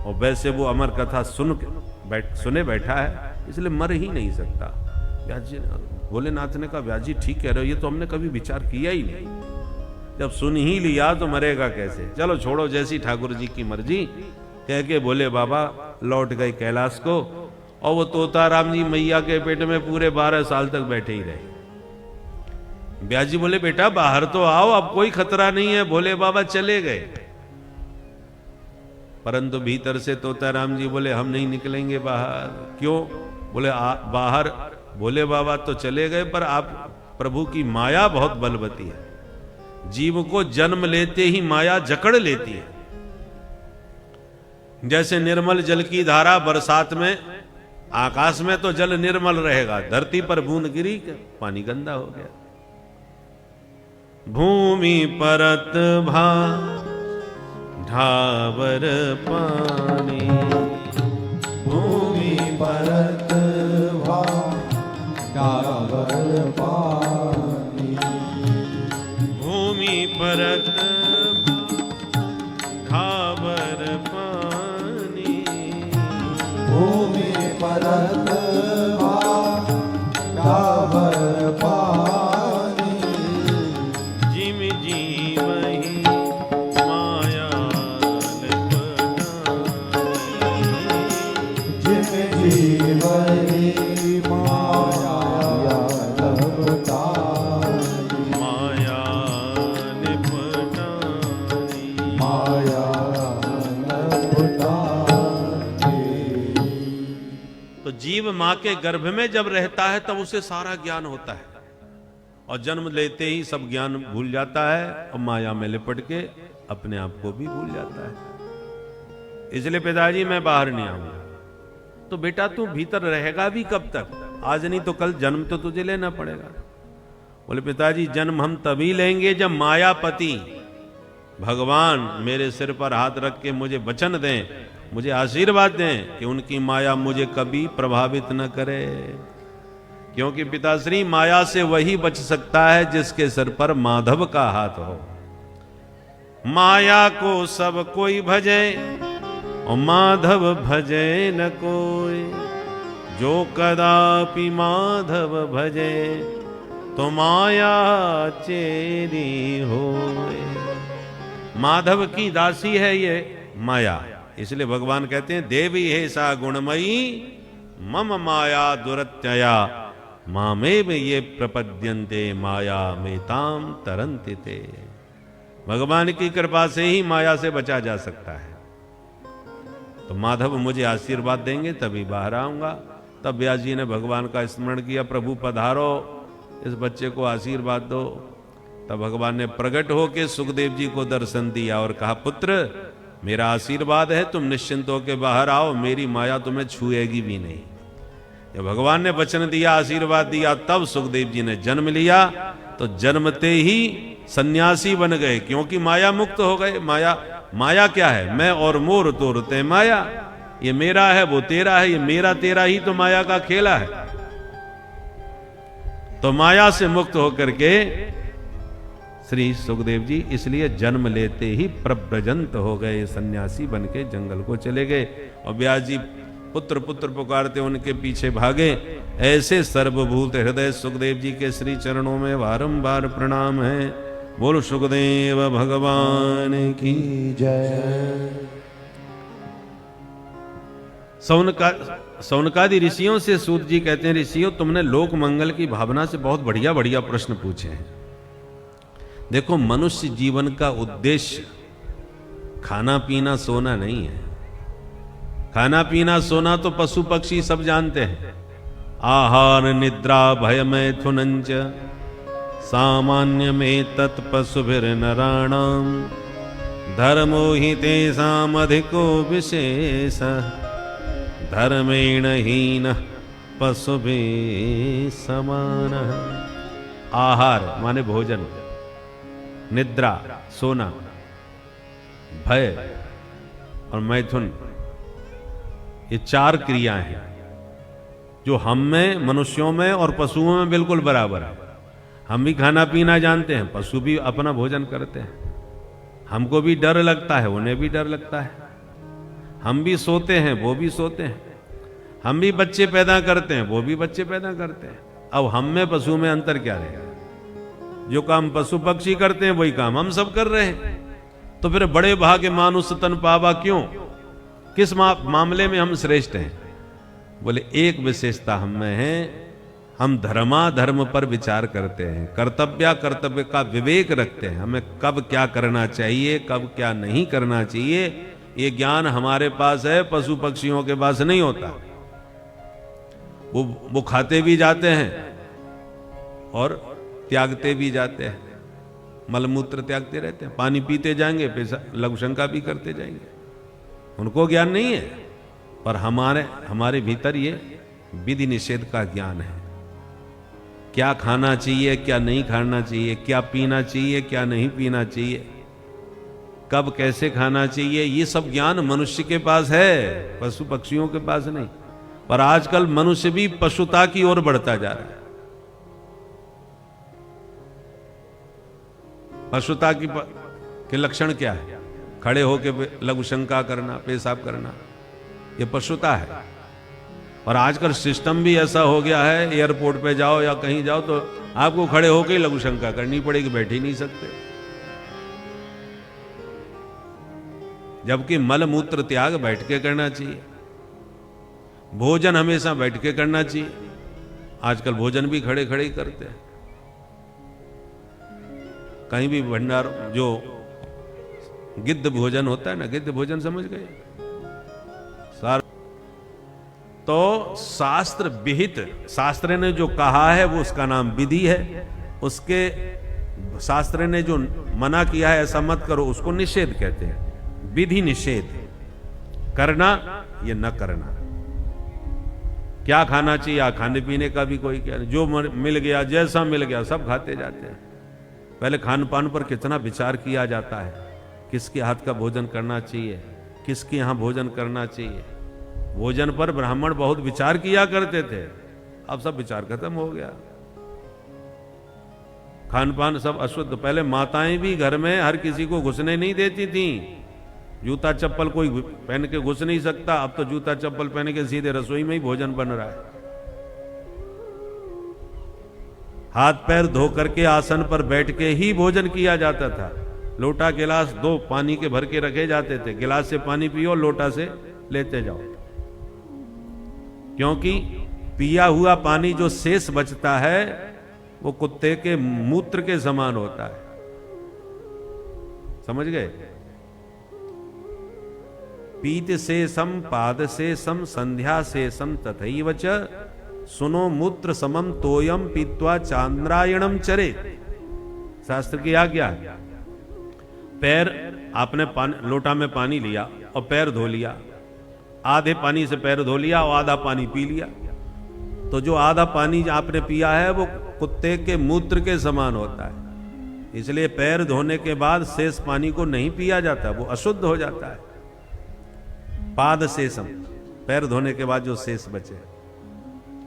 और वैसे वो अमर कथा सुने बैठा है इसलिए मर ही नहीं सकता। व्यास जी भोलेनाथ ने कहा व्यास जी ठीक कह रहे हो, ये तो हमने कभी विचार किया ही नहीं। जब सुन ही लिया तो मरेगा कैसे? चलो छोड़ो, जैसी ठाकुर जी की मर्जी, कह के भोले बाबा लौट गए कैलाश को। और वो तोताराम जी मैया के पेट में पूरे 12 साल तक बैठे ही रहे। व्यास जी बोले बेटा बाहर तो आओ, अब कोई खतरा नहीं है। भोले बाबा चले गए, परंतु भीतर से तोताराम जी बोले हम नहीं निकलेंगे बाहर। क्यों? बोले बाहर भोले बाबा तो चले गए, पर आप प्रभु की माया बहुत बलवती है। जीव को जन्म लेते ही माया जकड़ लेती है। जैसे निर्मल जल की धारा बरसात में, आकाश में तो जल निर्मल रहेगा, धरती पर बूंद गिरी पानी गंदा हो गया। भूमि परत भा ढावर पानी, भूमि परत भा ढावर पानी, भूमि परत ढावर पानी, भूमि परत भा ढावर पानी, जिम जीवहि माया जिम जीवहि माया लपटानी, माया निपटानी, के गर्भ में जब रहता है तब उसे सारा ज्ञान होता है, और जन्म लेते ही सब ज्ञान भूल जाता है और माया में लिपट के अपने आप को भी भूल जाता है। इसलिए पिताजी मैं बाहर नहीं आऊंगा। तो बेटा तू भीतर रहेगा भी कब तक? आज नहीं तो कल जन्म तो तुझे लेना पड़ेगा। बोले पिताजी जन्म हम तभी लेंगे जब मायापति भगवान मेरे सिर पर हाथ रख के मुझे वचन दें, मुझे आशीर्वाद दें कि उनकी माया मुझे कभी प्रभावित न करे। क्योंकि पिताश्री माया से वही बच सकता है जिसके सिर पर माधव का हाथ हो। माया को सब कोई भजे और माधव भजे न कोई, जो कदापि माधव भजे तो माया चेरी होए। माधव की दासी है ये माया, इसलिए भगवान कहते हैं देवी हे सा गुणमयी मम माया दुरत्यया मामेव ये प्रपद्यन्ते माया मेताम तरन्ति ते। भगवान की कृपा से ही माया से बचा जा सकता है। तो माधव मुझे आशीर्वाद देंगे तभी बाहर आऊंगा। तब व्यास जी ने भगवान का स्मरण किया, प्रभु पधारो, इस बच्चे को आशीर्वाद दो। तब भगवान ने प्रकट होकर सुखदेव जी को दर्शन दिया और कहा पुत्र मेरा आशीर्वाद है, तुम निश्चिंत होकर बाहर आओ, मेरी माया तुम्हें छुएगी भी नहीं। जब भगवान ने वचन दिया, आशीर्वाद दिया, तब सुखदेव जी ने जन्म लिया। तो जन्मते ही सन्यासी बन गए, क्योंकि माया मुक्त हो गए। माया क्या है? मैं और मोर तोरते माया, ये मेरा है वो तेरा है, ये मेरा तेरा ही तो माया का खेला है। तो माया से मुक्त होकर के श्री सुखदेव जी इसलिए जन्म लेते ही प्रव्रजंत हो गए, सन्यासी बन के जंगल को चले गए। और व्यास जी पुत्र पुत्र पुकारते उनके पीछे भागे। ऐसे सर्वभूत हृदय सुखदेव जी के श्री चरणों में बारंबार प्रणाम है। बोलो सुखदेव भगवान की जय। सौनकादि ऋषियों से सूत जी कहते हैं, ऋषियों तुमने लोक मंगल की भावना से बहुत बढ़िया बढ़िया प्रश्न पूछे हैं। देखो मनुष्य जीवन का उद्देश्य खाना पीना सोना नहीं है। खाना पीना सोना तो पशु पक्षी सब जानते हैं। आहार निद्रा भय मैथुनंच सामान्य में तत्पशुभिर नराणाम धर्मो हि तेषाम अधिको विशेष धर्मेण हीन पशुभि समान। आहार माने भोजन, निद्रा सोना, भय और मैथुन, ये चार क्रियाएं हैं जो हम में, मनुष्यों में और पशुओं में बिल्कुल बराबर है। हम भी खाना पीना जानते हैं, पशु भी अपना भोजन करते हैं। हमको भी डर लगता है, उन्हें भी डर लगता है। हम भी सोते हैं, वो भी सोते हैं। हम भी बच्चे पैदा करते हैं, वो भी बच्चे पैदा करते हैं। अब हम में पशु में अंतर क्या रहेगा? जो काम पशु पक्षी करते हैं वही काम हम सब कर रहे हैं। तो फिर बड़े भाग्य मानुष तन पावा क्यों? किस मामले में हम श्रेष्ठ हैं? बोले एक विशेषता हम में है, हम धर्माधर्म पर विचार करते हैं, कर्तव्य कर्तव्य का विवेक रखते हैं। हमें कब क्या करना चाहिए, कब क्या नहीं करना चाहिए, ये ज्ञान हमारे पास है, पशु पक्षियों के पास नहीं होता। वो खाते भी जाते हैं और त्यागते भी जाते हैं, मलमूत्र त्यागते रहते हैं, पानी पीते जाएंगे, लघु शंका भी करते जाएंगे। उनको ज्ञान नहीं है, पर हमारे भीतर ये विधि निषेध का ज्ञान है। क्या खाना चाहिए, क्या नहीं खाना चाहिए, क्या पीना चाहिए, क्या नहीं पीना चाहिए, कब कैसे खाना चाहिए, ये सब ज्ञान मनुष्य के पास है, पशु पक्षियों के पास नहीं। पर आजकल मनुष्य भी पशुता की ओर बढ़ता जा रहा है। पशुता के लक्षण क्या है? खड़े होकर लघु शंका करना, पेशाब करना, ये पशुता है। और आजकल सिस्टम भी ऐसा हो गया है, एयरपोर्ट पे जाओ या कहीं जाओ तो आपको खड़े होकर ही लघु शंका करनी पड़ेगी, बैठ ही नहीं सकते। जबकि मल मूत्र त्याग बैठ के करना चाहिए, भोजन हमेशा बैठ के करना चाहिए। आजकल भोजन भी खड़े खड़े ही करते हैं। कहीं भी भंडार जो गिद्ध भोजन होता है ना, गिद्ध भोजन समझ गए सारा। तो शास्त्र विहित, शास्त्र ने जो कहा है वो उसका नाम विधि है, उसके शास्त्र ने जो मना किया है ऐसा मत करो उसको निषेध कहते हैं। विधि निषेध, करना ये न करना। क्या खाना चाहिए, खाने पीने का भी कोई क्या, जो मिल गया जैसा मिल गया सब खाते जाते हैं। पहले खान पान पर कितना विचार किया जाता है, किसके हाथ का भोजन करना चाहिए, किसके यहाँ भोजन करना चाहिए। भोजन पर ब्राह्मण बहुत विचार किया करते थे, अब सब विचार खत्म हो गया। खान पान सब अशुद्ध। पहले माताएं भी घर में हर किसी को घुसने नहीं देती थीं। जूता चप्पल कोई पहन के घुस नहीं सकता, अब तो जूता चप्पल पहन के सीधे रसोई में ही भोजन बन रहा है। हाथ पैर धो करके आसन पर बैठ के ही भोजन किया जाता था। लोटा गिलास दो पानी के भर के रखे जाते थे, गिलास से पानी पियो, लोटा से लेते जाओ, क्योंकि पिया हुआ पानी जो शेष बचता है वो कुत्ते के मूत्र के समान होता है। समझ गए? पीत से सम पाद से सम संध्या से सम तथैव च सुनो मूत्र समम तोयम पीत्वा चांद्रायणम चरे। शास्त्र की आज्ञा। पैर आपने लोटा में पानी लिया और पैर धो लिया, आधे पानी से पैर धो लिया और आधा पानी पी लिया, तो जो आधा पानी आपने पिया है वो कुत्ते के मूत्र के समान होता है। इसलिए पैर धोने के बाद शेष पानी को नहीं पिया जाता, वो अशुद्ध हो जाता है। पाद शेषम, पैर धोने के बाद जो शेष बचे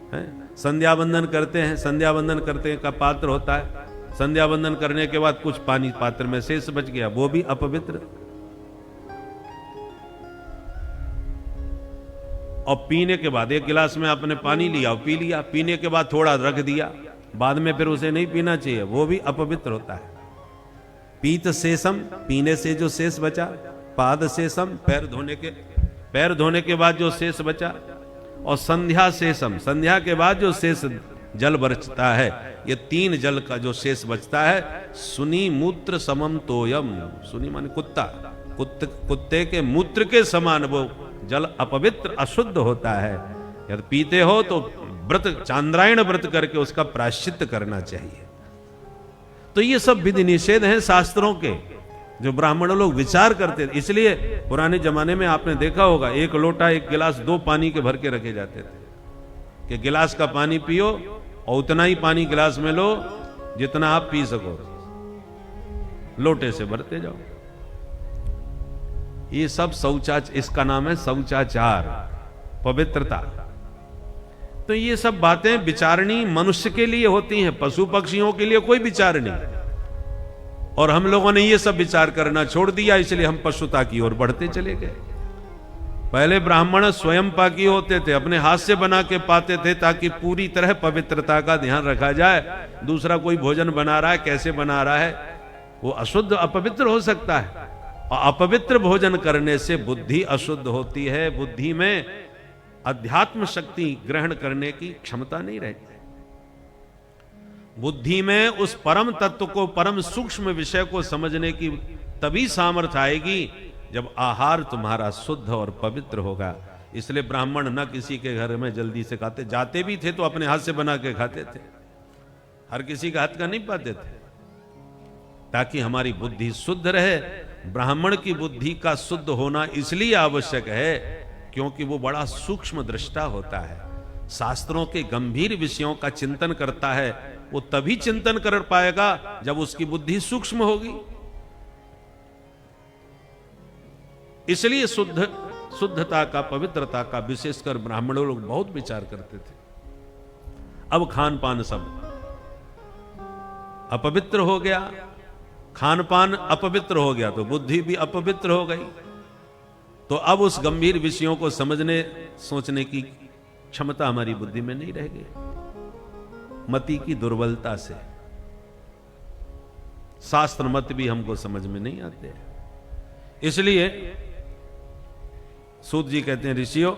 हैं। संध्या बंदन करते हैं, संध्या बंदन करते का पात्र होता है, संध्या बंदन करने के बाद कुछ पानी पात्र में शेष बच गया, वो भी अपवित्र। और पीने के बाद एक गिलास में आपने पानी लिया और पी लिया, पीने के बाद थोड़ा रख दिया, बाद में फिर उसे नहीं पीना चाहिए, वो भी अपवित्र होता है। पीत शेषम, पीने से जो शेष बचा, पाद शेषम, पैर धोने के बाद जो शेष बचा, और संध्या शेषम, संध्या के बाद जो शेष जल बचता है, ये तीन जल का जो शेष बचता है, सुनी मूत्र समम तोयम, सुनी माने कुत्ता, कुत्ते के मूत्र के समान वो जल अपवित्र अशुद्ध होता है। यदि पीते हो तो व्रत, चांद्रायण व्रत करके उसका प्रायश्चित करना चाहिए। तो ये सब विधि निषेध हैं शास्त्रों के, जो ब्राह्मण लोग विचार करते थे। इसलिए पुराने जमाने में आपने देखा होगा, एक लोटा एक गिलास दो पानी के भर के रखे जाते थे कि गिलास का पानी पियो और उतना ही पानी गिलास में लो जितना आप पी सको, लोटे से भरते जाओ। ये सब इसका नाम है शौचाचार, पवित्रता। तो ये सब बातें विचारणी मनुष्य के लिए होती हैं, पशु पक्षियों के लिए कोई विचार नहीं। और हम लोगों ने ये सब विचार करना छोड़ दिया, इसलिए हम पशुता की ओर बढ़ते चले गए। पहले ब्राह्मण स्वयं पाकी होते थे, अपने हाथ से बना के पाते थे ताकि पूरी तरह पवित्रता का ध्यान रखा जाए। दूसरा कोई भोजन बना रहा है, कैसे बना रहा है, वो अशुद्ध अपवित्र हो सकता है। और अपवित्र भोजन करने से बुद्धि अशुद्ध होती है, बुद्धि में अध्यात्म शक्ति ग्रहण करने की क्षमता नहीं रहती। बुद्धि में उस परम तत्व को, परम सूक्ष्म विषय को समझने की तभी सामर्थ्य आएगी जब आहार तुम्हारा शुद्ध और पवित्र होगा। इसलिए ब्राह्मण न किसी के घर में जल्दी से खाते, जाते भी थे तो अपने हाथ से बना के खाते थे, हर किसी का हाथ का नहीं पाते थे, ताकि हमारी बुद्धि शुद्ध रहे। ब्राह्मण की बुद्धि का शुद्ध होना इसलिए आवश्यक है क्योंकि वो बड़ा सूक्ष्म दृष्टा होता है, शास्त्रों के गंभीर विषयों का चिंतन करता है। वो तभी चिंतन कर पाएगा जब उसकी बुद्धि सूक्ष्म होगी। इसलिए शुद्धता का, पवित्रता का विशेषकर ब्राह्मण लोग बहुत विचार करते थे। अब खान पान सब अपवित्र हो गया, खान पान अपवित्र हो गया तो बुद्धि भी अपवित्र हो गई। तो अब उस गंभीर विषयों को समझने सोचने की क्षमता हमारी बुद्धि में नहीं रह गई, मति की दुर्बलता से। शास्त्र मत भी हमको समझ में नहीं आते। इसलिए सूत जी कहते हैं, ऋषियों,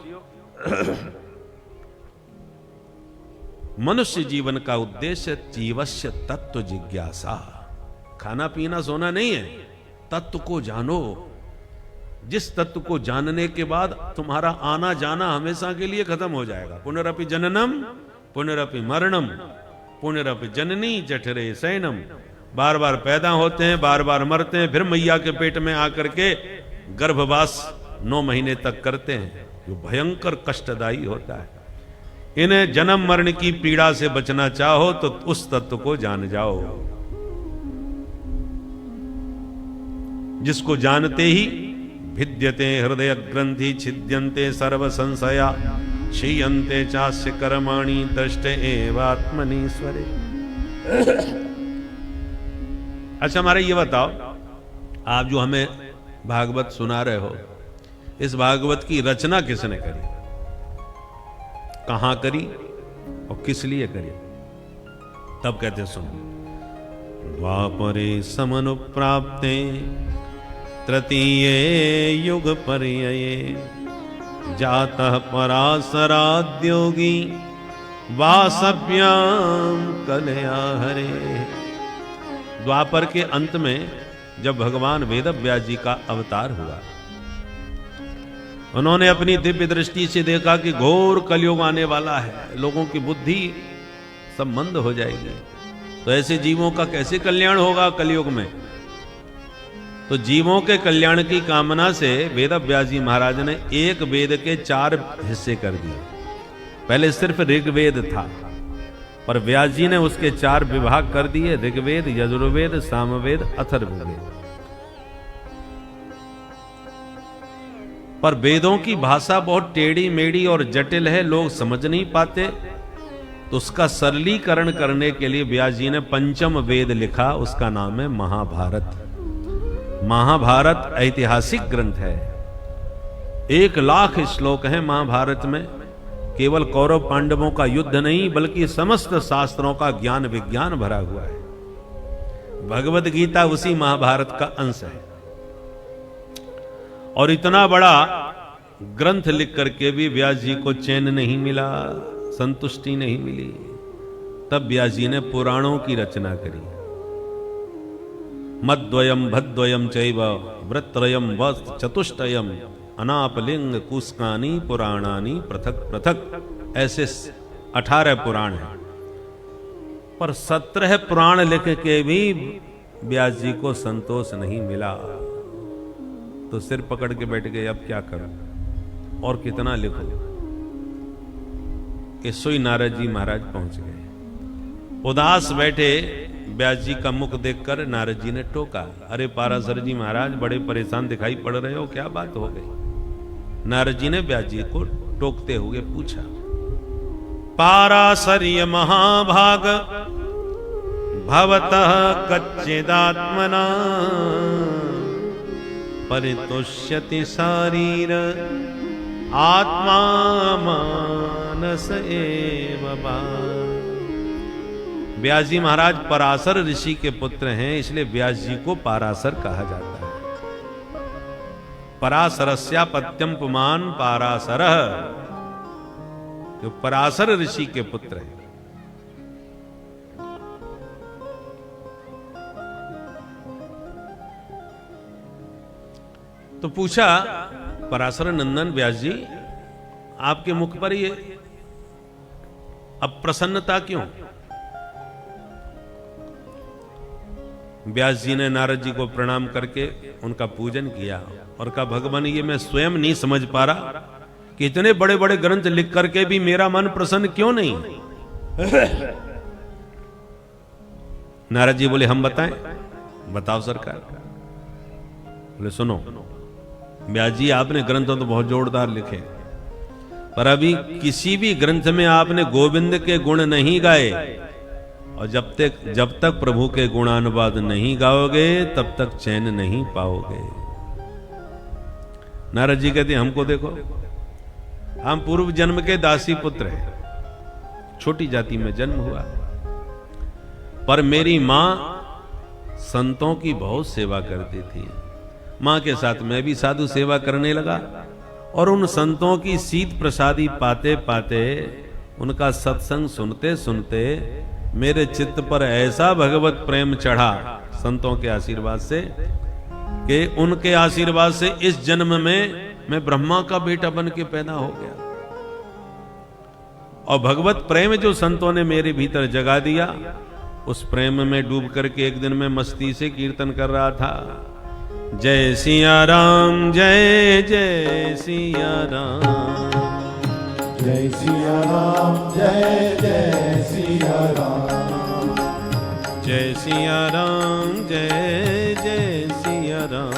मनुष्य जीवन का उद्देश्य जीवस्य तत्व जिज्ञासा। खाना पीना सोना नहीं है, तत्व को जानो। जिस तत्व को जानने के बाद तुम्हारा आना जाना हमेशा के लिए खत्म हो जाएगा। पुनरपि जननम पुनरपि मरणम पुनरपि जननी जठरे शयनम। बार बार पैदा होते हैं, बार बार मरते हैं, फिर मैया के पेट में आकर के गर्भवास 9 महीने तक करते हैं, जो भयंकर कष्टदायी होता है। इन्हें जन्म मरण की पीड़ा से बचना चाहो तो उस तत्व को जान जाओ, जिसको जानते ही भिद्यते हृदय ग्रंथि छिद्यन्ते सर्व संशया क्षीयन्ते चास्य कर्माणि दृष्ट एवात्मनीश्वरे। अच्छा हमारे ये बताओ, आप जो हमें भागवत सुना रहे हो, इस भागवत की रचना किसने करी, कहां करी और किस लिए करी? तब कहते सुन, द्वापरे समनुप्राप्ते तृतीये युग पर्यये जातः पराशराद्योगी वासव्याम कलया हरे। द्वापर के अंत में जब भगवान वेदव्यास जी का अवतार हुआ, उन्होंने अपनी दिव्य दृष्टि से देखा कि घोर कलयुग आने वाला है, लोगों की बुद्धि सब मंद हो जाएगी, तो ऐसे जीवों का कैसे कल्याण होगा कलयुग में? तो जीवों के कल्याण की कामना से वेदव्यास जी महाराज ने एक वेद के 4 हिस्से कर दिए। पहले सिर्फ ऋग्वेद था, पर व्यास जी ने उसके 4 विभाग कर दिए, ऋग्वेद, यजुर्वेद, सामवेद, अथर्ववेद। पर वेदों की भाषा बहुत टेढ़ी मेढ़ी और जटिल है, लोग समझ नहीं पाते, तो उसका सरलीकरण करने के लिए व्यास जी ने 5वां वेद लिखा, उसका नाम है महाभारत। महाभारत ऐतिहासिक ग्रंथ है, 1 लाख श्लोक हैं महाभारत में। केवल कौरव पांडवों का युद्ध नहीं, बल्कि समस्त शास्त्रों का ज्ञान विज्ञान भरा हुआ है। भगवत गीता उसी महाभारत का अंश है। और इतना बड़ा ग्रंथ लिख करके भी व्यास जी को चैन नहीं मिला, संतुष्टि नहीं मिली। तब व्यास जी ने पुराणों की रचना करी। मद्वयम भद्वयम चैव वृत्रयम व चतुष्टयम अनापलिंग कुस्कानी पुराणानी पृथक पृथक, ऐसे 18 पुराण हैं। पर 17 पुराण लिख के भी व्यास जी को संतोष नहीं मिला, तो सिर पकड़ के बैठ गए, अब क्या करूं और कितना लिखो। कि सोई नारद जी महाराज पहुंच गए। उदास बैठे व्यास जी का मुख देखकर नारद जी ने टोका, अरे पाराशर जी महाराज बड़े परेशान दिखाई पड़ रहे हो, क्या बात हो गई? नारद जी ने व्यास जी को टोकते हुए पूछा, पाराशर्य महाभाग भवतः कच्चिदात्मना परितुष्यति शारीर आत्मा मानस एव बा। व्यास जी महाराज पराशर ऋषि के पुत्र हैं, इसलिए व्यास जी को पाराशर कहा जाता है। पराशरस्यापत्यम पुमान पाराशरः, जो पराशर ऋषि के पुत्र हैं। तो पूछा, पराशर नंदन व्यास जी, आपके मुख पर ये अप्रसन्नता क्यों? व्यास जी ने नारद जी को प्रणाम करके उनका पूजन किया और कहा, भगवान ये मैं स्वयं नहीं समझ पा रहा कि इतने बड़े बड़े ग्रंथ लिख करके भी मेरा मन प्रसन्न क्यों नहीं? नारद जी बोले, हम बताएं? बताओ सरकार। बोले सुनो व्यास जी, आपने ग्रंथ तो बहुत जोरदार लिखे, पर अभी किसी भी ग्रंथ में आपने गोविंद के गुण नहीं गाए, और जब तक प्रभु के गुणानुवाद नहीं गाओगे तब तक चैन नहीं पाओगे। नारद जी कहते, हमको देखो, हम पूर्व जन्म के दासी पुत्र हैं, छोटी जाति में जन्म हुआ, पर मेरी मां संतों की बहुत सेवा करती थी। मां के साथ मैं भी साधु सेवा करने लगा, और उन संतों की शीत प्रसादी पाते पाते, उनका सत्संग सुनते सुनते मेरे चित्त पर ऐसा भगवत प्रेम चढ़ा संतों के आशीर्वाद से, कि उनके आशीर्वाद से इस जन्म में मैं ब्रह्मा का बेटा बन के पैदा हो गया। और भगवत प्रेम जो संतों ने मेरे भीतर जगा दिया, उस प्रेम में डूब करके एक दिन मैं मस्ती से कीर्तन कर रहा था, जय सिया राम जय जय सिया राम, जय सिया राम जय जय सिया राम, जय सिया राम जय जय सिया राम,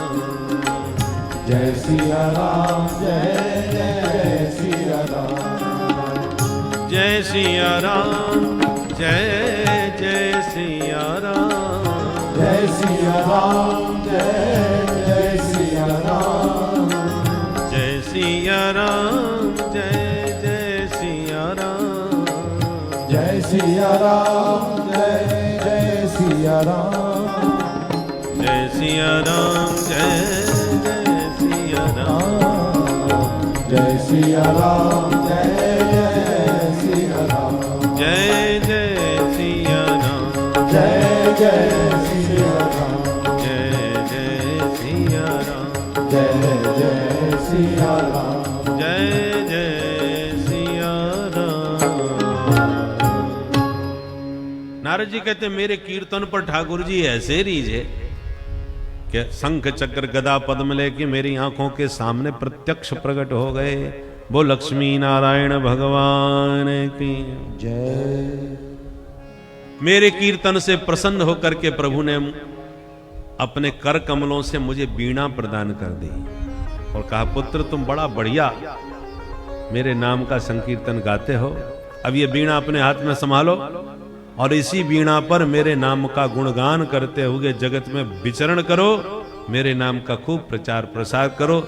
जय सिया राम जय जय सिया राम, जय सिया राम जय जय सिया राम, जय सिया राम जय जय सिया राम, जय सिया राम जय जय सिया राम, जय सिया राम जय जय सिया राम, जय सिया राम जय जय सिया राम, जय सिया राम जय जय सिया राम, जय जय सिया राम, जय जय सिया राम, जय जय सिया राम, जय जय सिया राम, जय जय सिया राम। नारद जी कहते मेरे कीर्तन पर ठाकुर जी ऐसे रीझे कि शंख चक्र गदा पद्म लेके मेरी आंखों के सामने प्रत्यक्ष प्रकट हो गए। वो लक्ष्मी नारायण भगवान की जय। मेरे कीर्तन से प्रसन्न होकर के प्रभु ने अपने कर कमलों से मुझे वीणा प्रदान कर दी और कहा, पुत्र तुम बड़ा बढ़िया मेरे नाम का संकीर्तन गाते हो, अब ये वीणा अपने हाथ में संभालो और इसी वीणा पर मेरे नाम का गुणगान करते हुए जगत में विचरण करो, मेरे नाम का खूब प्रचार प्रसार करो,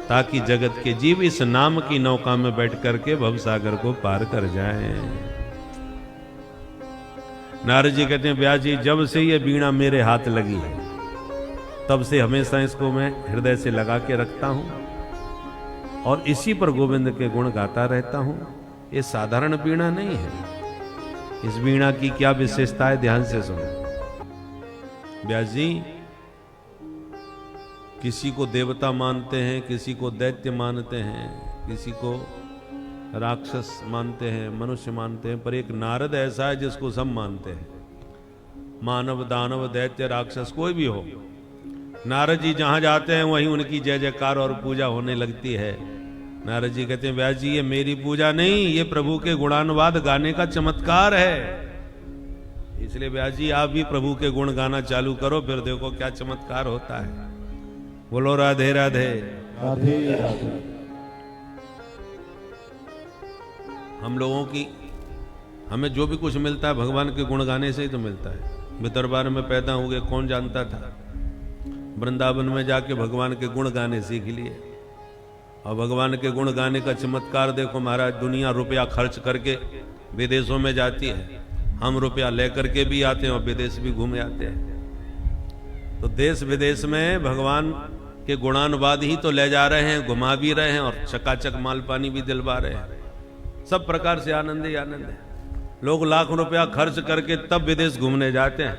ताकि जगत के जीव इस नाम की नौका में बैठ करके भवसागर को पार कर जाएं। नारद जी कहते हैं, व्यास जी जब से ये वीणा मेरे हाथ लगी है तब से हमेशा इसको मैं हृदय से लगा के रखता हूं और इसी पर गोविंद के गुण गाता रहता हूं। ये साधारण वीणा नहीं है। इस वीणा की क्या विशेषता है, ध्यान से सुनो। व्यास जी किसी को देवता मानते हैं, किसी को दैत्य मानते हैं, किसी को राक्षस मानते हैं, मनुष्य मानते हैं, पर एक नारद ऐसा है जिसको सब मानते हैं। मानव दानव दैत्य राक्षस कोई भी हो, नारद जी जहां जाते हैं वहीं उनकी जय जयकार और पूजा होने लगती है। नारद जी कहते हैं, व्यास जी ये मेरी पूजा नहीं, ये प्रभु के गुणानुवाद गाने का चमत्कार है। इसलिए व्यास जी आप भी प्रभु के गुण गाना चालू करो, फिर देखो क्या चमत्कार होता है। बोलो राधे राधे राधे राधे। हम लोगों की हमें जो भी कुछ मिलता है भगवान के गुण गाने से ही तो मिलता है। दरबार में पैदा हुए कौन जानता था, वृंदावन में जाके भगवान के गुण गाने सीख लिए और भगवान के गुण गाने का चमत्कार देखो महाराज। दुनिया रुपया खर्च करके विदेशों में जाती है, हम रुपया लेकर के भी आते हैं और विदेश भी घूमे आते हैं। तो देश विदेश में भगवान के गुणानुवाद ही तो ले जा रहे हैं, घुमा भी रहे हैं और चकाचक माल पानी भी दिलवा रहे हैं। सब प्रकार से आनंद ही आनंद है। लोग लाख रुपया खर्च करके तब विदेश घूमने जाते हैं,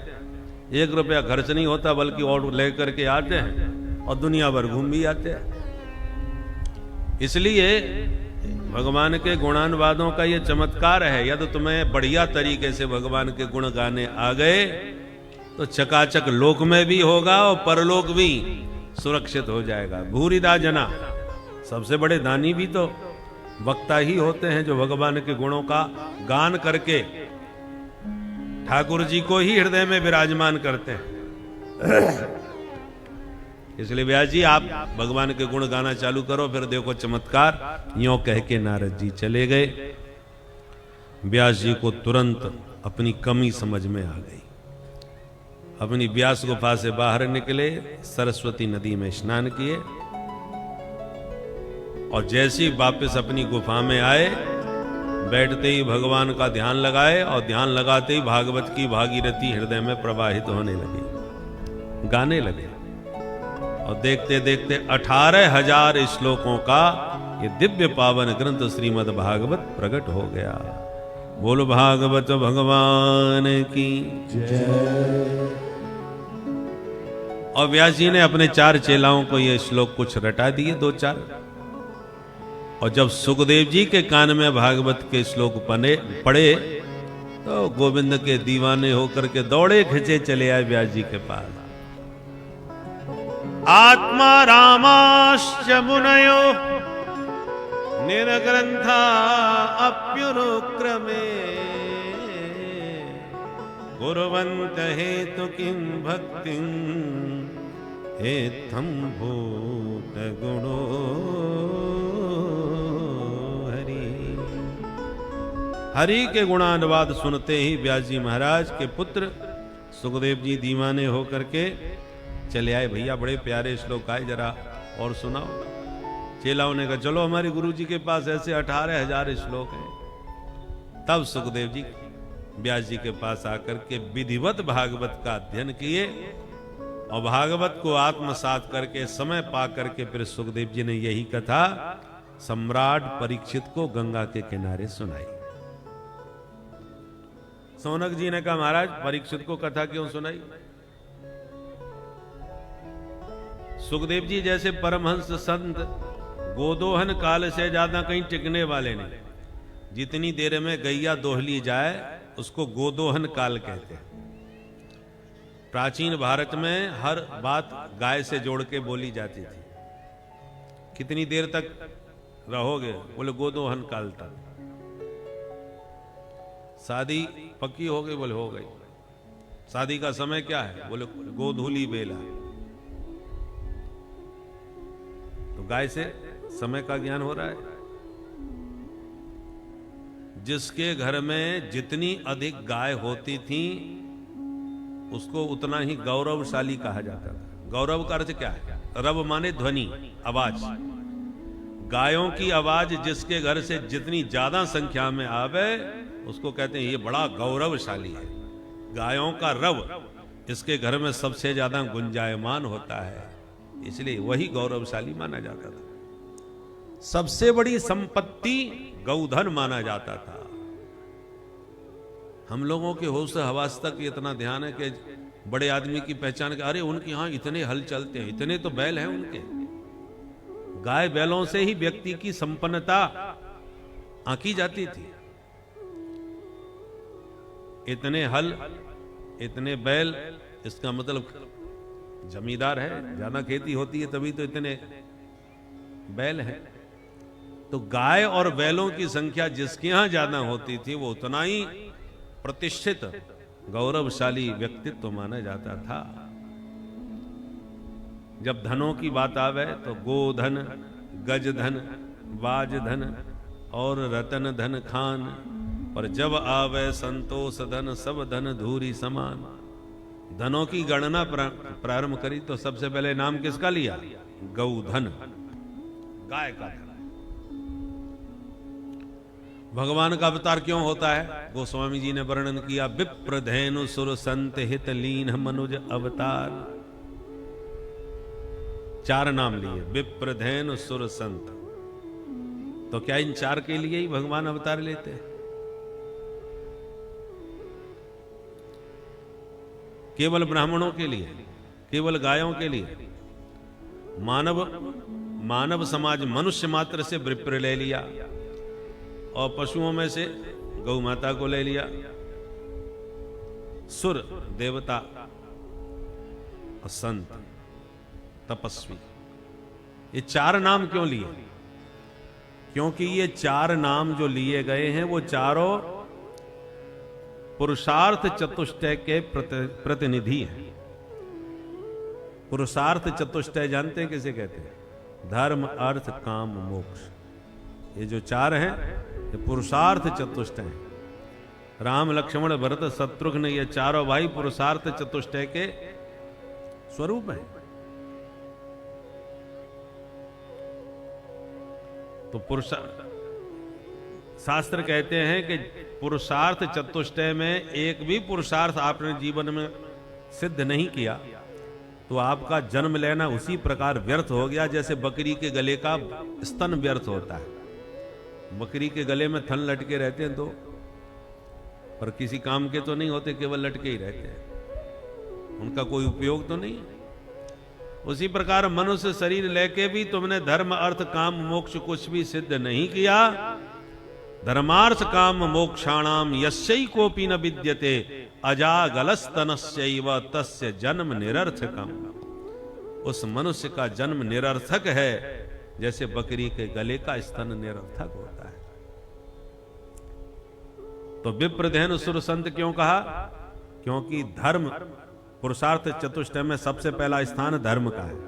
1 रुपया खर्च नहीं होता बल्कि और लेकर के आते हैं और दुनिया भर घूम भी आते हैं। इसलिए भगवान के गुणानुवादों का ये चमत्कार है। यदि तुम्हें बढ़िया तरीके से भगवान के गुण गाने आ गए तो चकाचक लोक में भी होगा और परलोक भी सुरक्षित हो जाएगा। भूरिदा जना, सबसे बड़े दानी भी तो वक्ता ही होते हैं जो भगवान के गुणों का गान करके ठाकुर जी को ही हृदय में विराजमान करते हैं। इसलिए व्यास जी आप भगवान के गुण गाना चालू करो, फिर देखो चमत्कार। यों कह के नारद जी चले गए। व्यास जी को तुरंत अपनी कमी समझ में आ गई। अपनी व्यास गुफा से बाहर निकले, सरस्वती नदी में स्नान किए और जैसे ही वापस अपनी गुफा में आए, बैठते ही भगवान का ध्यान लगाए और ध्यान लगाते ही भागवत की भागीरथी हृदय में प्रवाहित होने लगी, गाने लगे और देखते देखते 18,000 श्लोकों का ये दिव्य पावन ग्रंथ श्रीमद् भागवत प्रकट हो गया। बोलो भागवत भगवान की जय। और व्यास जी ने अपने 4 चेलाओं को ये श्लोक कुछ रटा दिए, 2-4 और जब सुखदेव जी के कान में भागवत के श्लोक पढ़े तो गोविंद के दीवाने होकर के दौड़े खिंचे चले आए व्यास जी के पास। आत्मा रामाश्च मुनयो निर्ग्रंथा अप्युरुक्रमे कुर्वन्त हेतु किं भक्तिं हेत्थं भूत गुणो हरि के गुणानुवाद सुनते ही व्यास जी महाराज के पुत्र सुखदेव जी दीवाने होकर के चले आए। भैया बड़े प्यारे श्लोक आए, जरा और सुनाओ। चेलाओं ने कहा चलो हमारे गुरु जी के पास ऐसे 18,000 श्लोक हैं। तब सुखदेव जी व्यास जी के पास आकर के विधिवत भागवत का अध्ययन किए और भागवत को आत्मसात करके समय पा करके फिर सुखदेव जी ने यही कथा सम्राट परीक्षित को गंगा के किनारे सुनाई। सौनक जी ने कहा महाराज परीक्षित को कथा क्यों सुनाई? सुखदेव जी जैसे परमहंस संत गोदोहन काल से ज्यादा कहीं टिकने वाले नहीं। जितनी देर में गैया दोह ली जाए उसको गोदोहन काल कहते हैं। प्राचीन भारत में हर बात गाय से जोड़ के बोली जाती थी। कितनी देर तक रहोगे? बोले गोदोहन काल तक। शादी पक्की हो गई? बोले हो गई। शादी का समय क्या है? बोले गोधूली बेला। तो गाय से समय का ज्ञान हो रहा है। जिसके घर में जितनी अधिक गाय होती थी उसको उतना ही गौरवशाली कहा जाता था। गौरव का अर्थ क्या है? रव माने ध्वनि, आवाज। गायों की आवाज जिसके घर से जितनी ज्यादा संख्या में आवे उसको कहते हैं ये बड़ा गौरवशाली है। गायों का रव इसके घर में सबसे ज्यादा गुंजायमान होता है, इसलिए वही गौरवशाली माना जाता था। सबसे बड़ी संपत्ति गौधन माना जाता था। हम लोगों के होश हवास तक इतना ध्यान है कि बड़े आदमी की पहचान के अरे उनके यहां इतने हल चलते हैं, इतने तो बैल हैं उनके। गाय बैलों से ही व्यक्ति की संपन्नता आंकी जाती थी। इतने हल, इतने बैल, इसका मतलब जमींदार है, ज्यादा खेती होती है तभी तो इतने बैल हैं। तो गाय और बैलों की संख्या जिसके यहां ज्यादा होती थी वो उतना ही प्रतिष्ठित गौरवशाली व्यक्तित्व माना जाता था। जब धनों की बात आवे तो गोधन, गजधन, बाजधन और रतन धन खान, और जब आवे संतोष धन सब धन धूरी समान। धनों की गणना प्रारंभ करी तो सबसे पहले नाम किसका लिया? गौधन, गाय का धन। भगवान का अवतार क्यों होता है? गोस्वामी जी ने वर्णन किया, विप्रधेनु सुर संत हित लीन मनुज अवतार। 4 नाम लिए, विप्रधेनु सुर संत। तो क्या इन 4 के लिए ही भगवान अवतार लेते हैं? केवल ब्राह्मणों के लिए? केवल गायों के लिए? मानव समाज मनुष्य मात्र से विप्र ले लिया और पशुओं में से गौ माता को ले लिया। सुर देवता और संत तपस्वी, ये 4 नाम क्यों लिए? क्योंकि ये 4 नाम जो लिए गए हैं वो चारों पुरुषार्थ चतुष्टय के प्रतिनिधि हैं। पुरुषार्थ चतुष्टय जानते हैं किसे कहते हैं? धर्म, अर्थ, काम, मोक्ष। ये जो 4 हैं ये पुरुषार्थ चतुष्टय हैं। राम, लक्ष्मण, भरत, शत्रुघ्न, ये चारों भाई पुरुषार्थ चतुष्टय के स्वरूप हैं। तो शास्त्र कहते हैं कि पुरुषार्थ चतुष्टय में एक भी पुरुषार्थ आपने जीवन में सिद्ध नहीं किया तो आपका जन्म लेना उसी प्रकार व्यर्थ हो गया जैसे बकरी के गले का स्तन व्यर्थ होता है। बकरी के गले में थन लटके रहते हैं तो, पर किसी काम के तो नहीं होते, केवल लटके ही रहते हैं, उनका कोई उपयोग तो नहीं। उसी प्रकार मनुष्य शरीर लेके भी तुमने धर्म अर्थ काम मोक्ष कुछ भी सिद्ध नहीं किया। धर्मार्थ काम मोक्षाणाम यस्यै कोपि न विद्यते अजागलस्तनस्यैव तस्य जन्म निरर्थकम। उस मनुष्य का जन्म निरर्थक है जैसे बकरी के गले का स्तन निरर्थक होता है। तो विप्रधेनु सुर संत क्यों कहा? क्योंकि धर्म पुरुषार्थ चतुष्टय में सबसे पहला स्थान धर्म का है।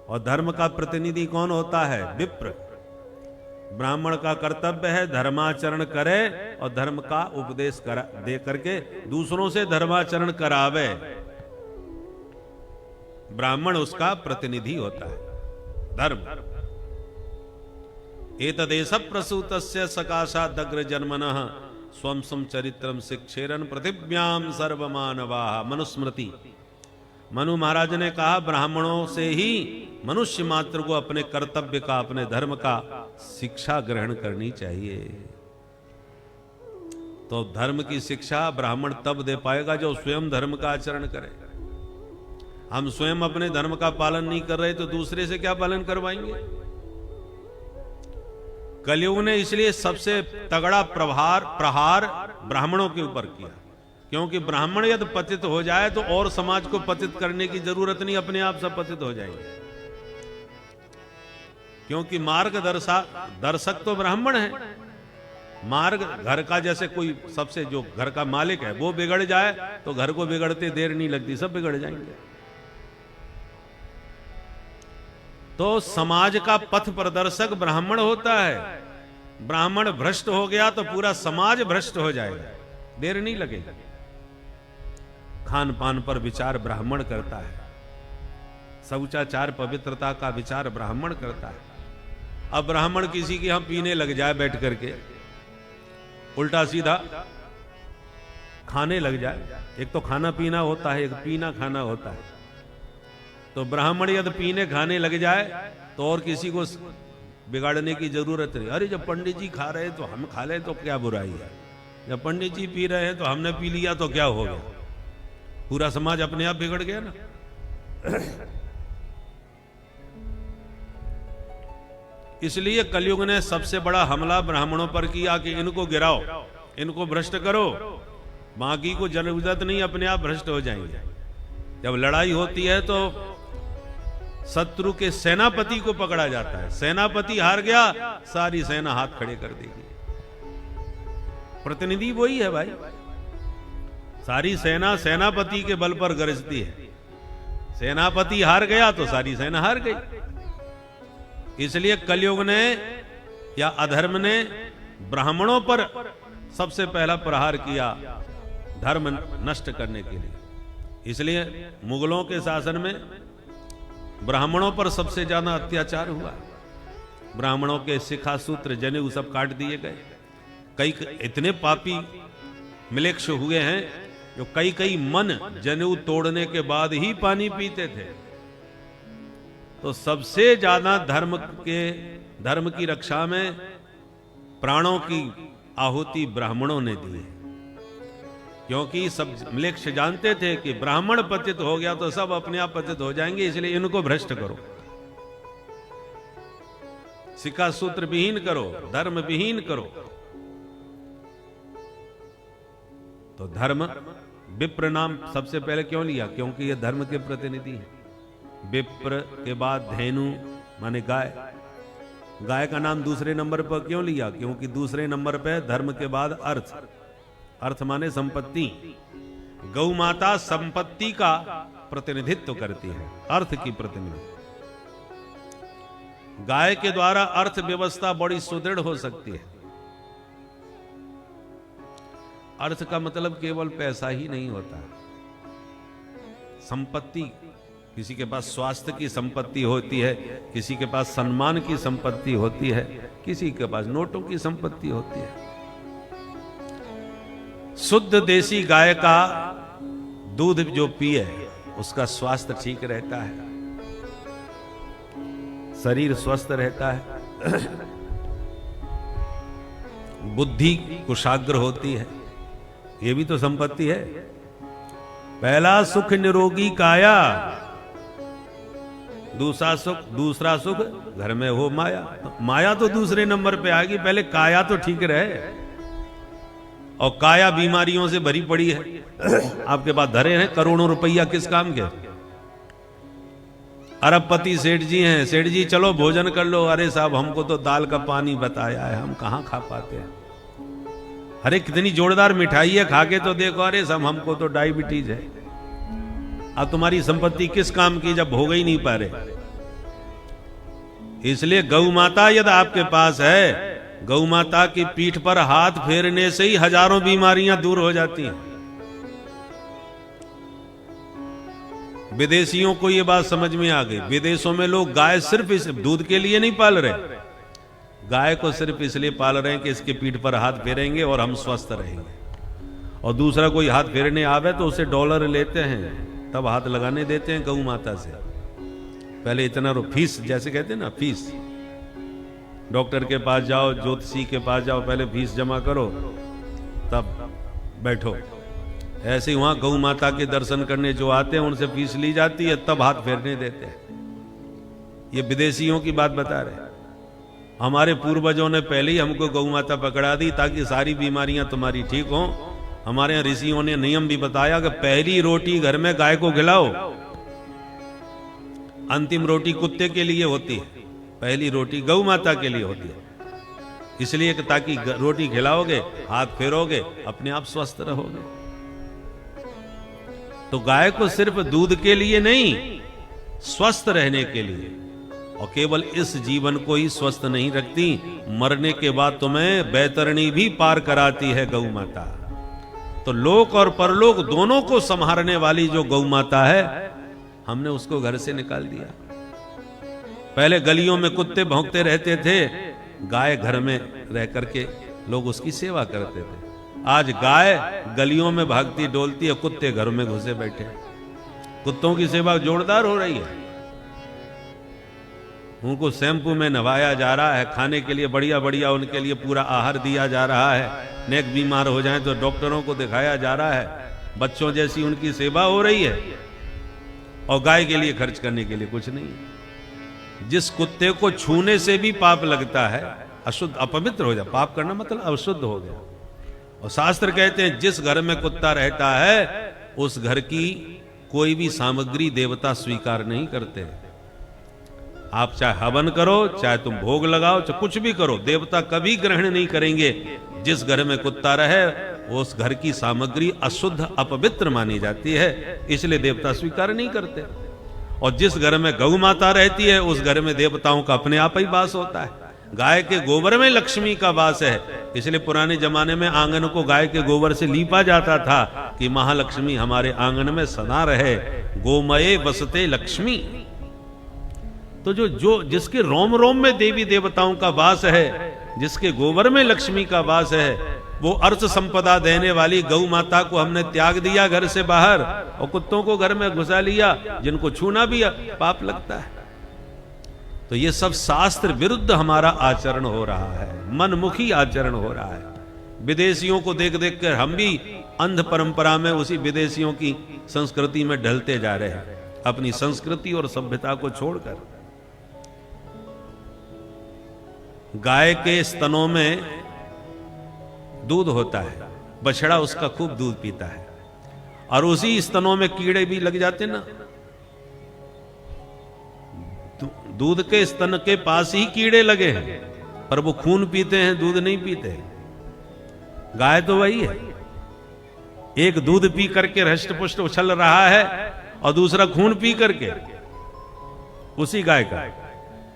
और धर्म का प्रतिनिधि कौन होता है? विप्र। ब्राह्मण का कर्तव्य है धर्माचरण करे और धर्म का उपदेश दे करके दूसरों से धर्माचरण करावे। ब्राह्मण उसका प्रतिनिधि होता है। धर्म एतदेश प्रसूतस्य सकाशादग्र जन्मनः स्वम सम चरित्रम शिक्षेरन पृथिव्याम सर्वमानवाः। मनुस्मृति। मनु महाराज ने कहा ब्राह्मणों से ही मनुष्य मात्र को अपने कर्तव्य का, अपने धर्म का शिक्षा ग्रहण करनी चाहिए। तो धर्म की शिक्षा ब्राह्मण तब दे पाएगा जो स्वयं धर्म का आचरण करे। हम स्वयं अपने धर्म का पालन नहीं कर रहे तो दूसरे से क्या पालन करवाएंगे? कलयुग ने इसलिए सबसे तगड़ा प्रहार ब्राह्मणों के ऊपर किया, क्योंकि ब्राह्मण यदि पतित हो जाए तो और समाज को पतित करने की जरूरत नहीं, अपने आप सब पतित हो जाएंगे। क्योंकि दर्शक तो ब्राह्मण है। मार्ग घर का, जैसे कोई सबसे जो घर का मालिक है वो बिगड़ जाए तो घर को बिगड़ते देर नहीं लगती, सब बिगड़ जाएंगे। तो समाज का पथ प्रदर्शक ब्राह्मण होता है। ब्राह्मण भ्रष्ट हो गया तो पूरा समाज भ्रष्ट हो जाएगा, देर नहीं लगेगी। खान पान पर विचार ब्राह्मण करता है, शौचाचार पवित्रता का विचार ब्राह्मण करता है। अब ब्राह्मण किसी के यहां पीने लग जाए बैठ करके, उल्टा सीधा खाने लग जाए। एक तो खाना पीना होता है, एक पीना खाना होता है। तो ब्राह्मण यदि पीने खाने लग जाए तो और किसी को बिगाड़ने की जरूरत नहीं। अरे जब पंडित जी खा रहे हैं तो हम खा लें तो क्या बुराई है, जब पंडित जी पी रहे हैं तो हमने पी लिया तो क्या हो गया? पूरा समाज अपने आप बिगड़ गया ना। इसलिए कलयुग ने सबसे बड़ा हमला ब्राह्मणों पर किया कि इनको गिराओ, इनको भ्रष्ट करो, बाकी को जरूरत नहीं, अपने आप भ्रष्ट हो जाएंगे। जब लड़ाई होती है तो शत्रु के सेनापति को पकड़ा जाता है। सेनापति हार गया, सारी सेना हाथ खड़े कर देगी। प्रतिनिधि वही है भाई। सारी सेना सेनापति के बल पर गरजती है। सेनापति हार गया तो सारी सेना हार गई। इसलिए कलयुग ने या अधर्म ने ब्राह्मणों पर सबसे पहला प्रहार किया धर्म नष्ट करने के लिए। इसलिए मुगलों के शासन में ब्राह्मणों पर सबसे ज्यादा अत्याचार हुआ। ब्राह्मणों के शिखा सूत्र जनेऊ सब काट दिए गए। कई इतने पापी मिलेक्ष हुए हैं जो कई मन जनेऊ तोड़ने के बाद ही पानी पीते थे। तो सबसे ज्यादा धर्म की रक्षा में प्राणों की आहुति ब्राह्मणों ने दी है। क्योंकि सब मिलेक्ष जानते थे कि ब्राह्मण पतित हो गया तो सब अपने आप पतित हो जाएंगे, इसलिए इनको भ्रष्ट करो, शिखा सूत्र विहीन करो, धर्म विहीन करो। तो धर्म विप्र नाम सबसे पहले क्यों लिया? क्योंकि यह धर्म के प्रतिनिधि है। विप्र के बाद धेनु माने गाय। गाय का नाम दूसरे नंबर पर क्यों लिया? क्योंकि दूसरे नंबर पर धर्म के बाद अर्थ। अर्थ माने संपत्ति। गौ माता संपत्ति का प्रतिनिधित्व करती है, अर्थ की प्रतिनिधि। गाय के द्वारा अर्थव्यवस्था बड़ी सुदृढ़ हो सकती है। अर्थ का मतलब केवल पैसा ही नहीं होता। संपत्ति, किसी के पास स्वास्थ्य की संपत्ति होती है, किसी के पास सम्मान की संपत्ति होती है, किसी के पास नोटों की संपत्ति होती है। शुद्ध देसी गाय का दूध जो पिए उसका स्वास्थ्य ठीक रहता है, शरीर स्वस्थ रहता है, बुद्धि कुशाग्र होती है। ये भी तो संपत्ति है। पहला सुख निरोगी काया, दूसरा सुख घर में हो माया। तो माया तो दूसरे नंबर पे आ गई, पहले काया तो ठीक रहे। और काया बीमारियों से भरी पड़ी है। आपके पास धरे हैं करोड़ों रुपया, किस काम के? अरबपति सेठ जी हैं, सेठ जी चलो भोजन कर लो। अरे साहब हमको तो दाल का पानी बताया है, हम कहां खा पाते हैं। अरे कितनी जोरदार मिठाई है, खा के तो देखो। अरे साहब हमको तो डायबिटीज है। अब तुम्हारी संपत्ति किस काम की जब भोग ही नहीं पा रहे। इसलिए गौ माता यदि आपके पास है, गौ माता की पीठ पर हाथ फेरने से ही हजारों बीमारियां दूर हो जाती हैं। विदेशियों को यह बात समझ में आ गई। विदेशों में लोग गाय सिर्फ इस दूध के लिए नहीं पाल रहे, गाय को सिर्फ इसलिए पाल रहे हैं कि इसके पीठ पर हाथ फेरेंगे और हम स्वस्थ रहेंगे। और दूसरा कोई हाथ फेरने आवे तो उसे $, लेते हैं, तब हाथ लगाने देते हैं गौ माता से। पहले इतना फीस, जैसे कहते हैं ना फीस, डॉक्टर के पास जाओ, ज्योतिषी के पास जाओ, पहले फीस जमा करो तब बैठो। ऐसे ही वहां गौ माता के दर्शन करने जो आते हैं उनसे फीस ली जाती है, तब हाथ फेरने देते हैं। ये विदेशियों की बात बता रहे हैं। हमारे पूर्वजों ने पहले ही हमको गौ माता पकड़ा दी ताकि सारी बीमारियां तुम्हारी ठीक हों। हमारे यहाँ ऋषियों ने नियम भी बताया कि पहली रोटी घर में गाय को खिलाओ, अंतिम रोटी कुत्ते के लिए होती है, पहली रोटी गौ माता के लिए होती है। इसलिए कि ताकि रोटी खिलाओगे, हाथ फेरोगे, अपने आप स्वस्थ रहोगे। तो गाय को सिर्फ दूध के लिए नहीं, स्वस्थ रहने के लिए। और केवल इस जीवन को ही स्वस्थ नहीं रखती, मरने के बाद तुम्हें बैतरणी भी पार कराती है गौ माता। तो लोक और परलोक दोनों को संभालने वाली जो गौ माता है, हमने उसको घर से निकाल दिया। पहले गलियों में कुत्ते भौंकते रहते थे, गाय घर में रह करके लोग उसकी सेवा करते थे। आज गाय गलियों में भागती डोलती है, कुत्ते घर में घुसे बैठे। कुत्तों की सेवा जोरदार हो रही है। उनको शैम्पू में नहवाया जा रहा है, खाने के लिए बढ़िया बढ़िया उनके लिए पूरा आहार दिया जा रहा है। नेक बीमार हो जाए तो डॉक्टरों को दिखाया जा रहा है। बच्चों जैसी उनकी सेवा हो रही है। और गाय के लिए खर्च करने के लिए कुछ नहीं। जिस कुत्ते को छूने से भी पाप लगता है, अशुद्ध अपवित्र हो जाए, पाप करना मतलब अशुद्ध हो गया। और शास्त्र कहते हैं जिस घर में कुत्ता रहता है उस घर की कोई भी सामग्री देवता स्वीकार नहीं करते। आप चाहे हवन करो, चाहे तुम भोग लगाओ, चाहे कुछ भी करो, देवता कभी ग्रहण नहीं करेंगे। जिस घर में कुत्ता रहे उस घर की सामग्री अशुद्ध अपवित्र मानी जाती है, इसलिए देवता स्वीकार नहीं करते। और जिस घर में गौ माता रहती है उस घर में देवताओं का अपने आप ही वास होता है। गाय के गोबर में लक्ष्मी का वास है, इसलिए पुराने जमाने में आंगन को गाय के गोबर से लीपा जाता था कि महालक्ष्मी हमारे आंगन में सदा रहे, गोमये बसते लक्ष्मी। तो जो जिसके रोम रोम में देवी देवताओं का वास है, जिसके गोबर में लक्ष्मी का वास है, वो अर्थ संपदा देने वाली गौ माता को हमने त्याग दिया घर से बाहर और कुत्तों को घर में घुसा लिया, जिनको छूना भी पाप लगता है। तो ये सब शास्त्र विरुद्ध हमारा आचरण हो रहा है, मनमुखी आचरण हो रहा है। विदेशियों को देख देख कर हम भी अंध परंपरा में उसी विदेशियों की संस्कृति में ढलते जा रहे हैं, अपनी संस्कृति और सभ्यता को छोड़कर। गाय के स्तनों में दूध होता है, बछड़ा उसका खूब दूध पीता है, और उसी स्तनों में कीड़े भी लग जाते ना। दूध के स्तन के पास ही कीड़े लगे हैं, पर वो खून पीते हैं, दूध नहीं पीते। गाय तो वही है, एक दूध पी करके हृष्ट पुष्ट उछल रहा है और दूसरा खून पी करके, उसी गाय का।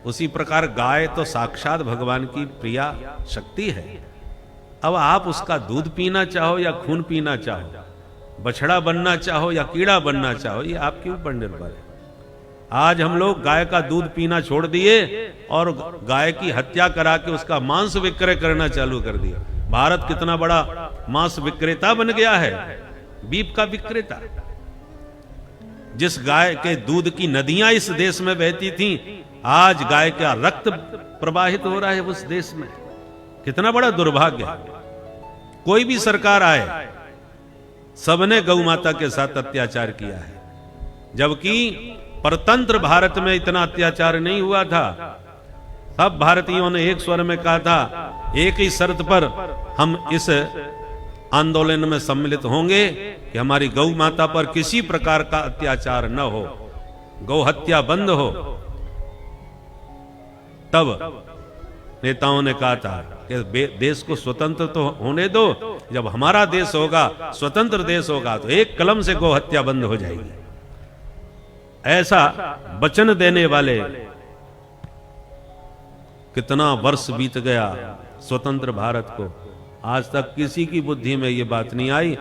उसी प्रकार गाय तो साक्षात भगवान की प्रिया शक्ति है। अब आप उसका दूध पीना चाहो या खून पीना चाहो, बछड़ा बनना चाहो या कीड़ा बनना चाहो, ये आपके ऊपर निर्भर है। आज हम लोग गाय का दूध पीना छोड़ दिए और गाय की हत्या करा के उसका मांस विक्रय करना चालू कर दिया। भारत कितना बड़ा मांस विक्रेता बन गया है, बीफ का विक्रेता। जिस गाय के दूध की नदियां इस देश में बहती थीं, आज गाय का रक्त प्रवाहित हो रहा है उस देश में। कितना बड़ा दुर्भाग्य है। कोई भी सरकार आए, सबने गौ माता के साथ अत्याचार किया है, जबकि परतंत्र भारत में इतना अत्याचार नहीं हुआ था। सब भारतीयों ने एक स्वर में कहा था, एक ही शर्त पर हम इस आंदोलन में सम्मिलित होंगे कि हमारी गौ माता पर किसी प्रकार का अत्याचार न हो, गौ हत्या बंद हो। तब नेताओं ने कहा था कि देश को स्वतंत्र तो होने दो, जब हमारा देश होगा, स्वतंत्र देश होगा, तो एक कलम से गौ हत्या बंद हो जाएगी। ऐसा वचन देने वाले कितना वर्ष बीत गया स्वतंत्र भारत को, आज तक किसी की बुद्धि में ये बात नहीं आई।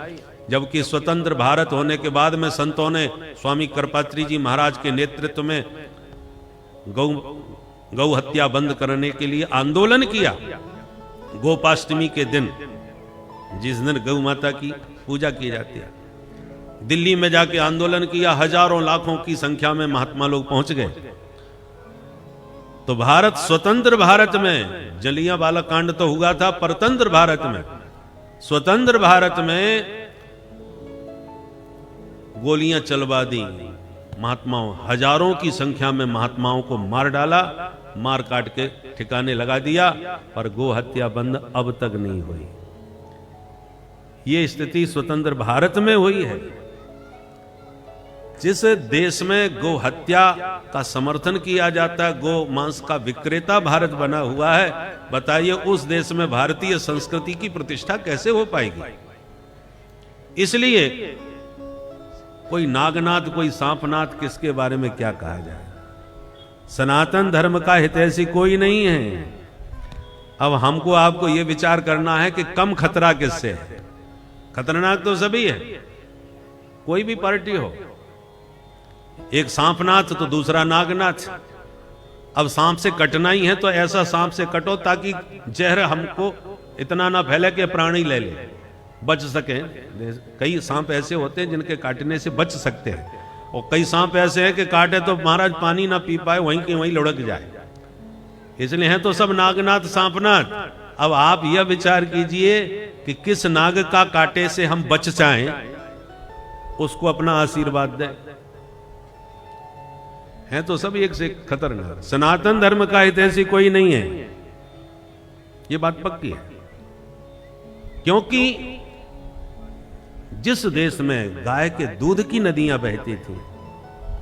जबकि स्वतंत्र भारत होने के बाद में संतों ने स्वामी कृपात्री जी महाराज के नेतृत्व में गौ हत्या बंद करने के लिए आंदोलन किया। गोपाष्टमी के दिन, जिस दिन गौ माता की पूजा की जाती है, दिल्ली में जाके आंदोलन किया। हजारों लाखों की संख्या में महात्मा लोग पहुंच गए। तो भारत, स्वतंत्र भारत में जलियांवाला कांड तो हुआ था, परतंत्र भारत में, स्वतंत्र भारत में गोलियां चलवा दी महात्माओं, हजारों की संख्या में महात्माओं को मार डाला, मार काट के ठिकाने लगा दिया, पर गो हत्या बंद अब तक नहीं हुई। ये स्थिति स्वतंत्र भारत में हुई है। जिस देश में गो हत्या का समर्थन किया जाता है, गो मांस का विक्रेता भारत बना हुआ है, बताइए उस देश में भारतीय संस्कृति की प्रतिष्ठा कैसे हो पाएगी। इसलिए कोई नागनाथ, कोई सांपनाथ, किसके बारे में क्या कहा जाए। सनातन धर्म का हितैषी कोई नहीं है। अब हमको आपको यह विचार करना है कि कम खतरा किससे है। खतरनाक तो सभी है, कोई भी पार्टी हो। एक सांपनाथ तो दूसरा नागनाथ। अब सांप से कटना ही है तो ऐसा सांप से कटो ताकि जहर हमको इतना ना फैले कि प्राणी ले ले, बच सके। कई सांप ऐसे होते हैं जिनके काटने से बच सकते हैं, और कई सांप ऐसे हैं कि काटे तो महाराज पानी ना पी पाए, वहीं के वहीं लुढ़क जाए। इसलिए हैं तो सब नागनाथ सांपनाथ। अब आप यह विचार कीजिए कि किस नाग का काटे से हम बच जाएं, उसको अपना आशीर्वाद दें। है तो सब एक से खतरनाक। सनातन धर्म का हितैषी कोई नहीं है, ये बात पक्की है। क्योंकि जिस देश में गाय के दूध की नदियां बहती थी,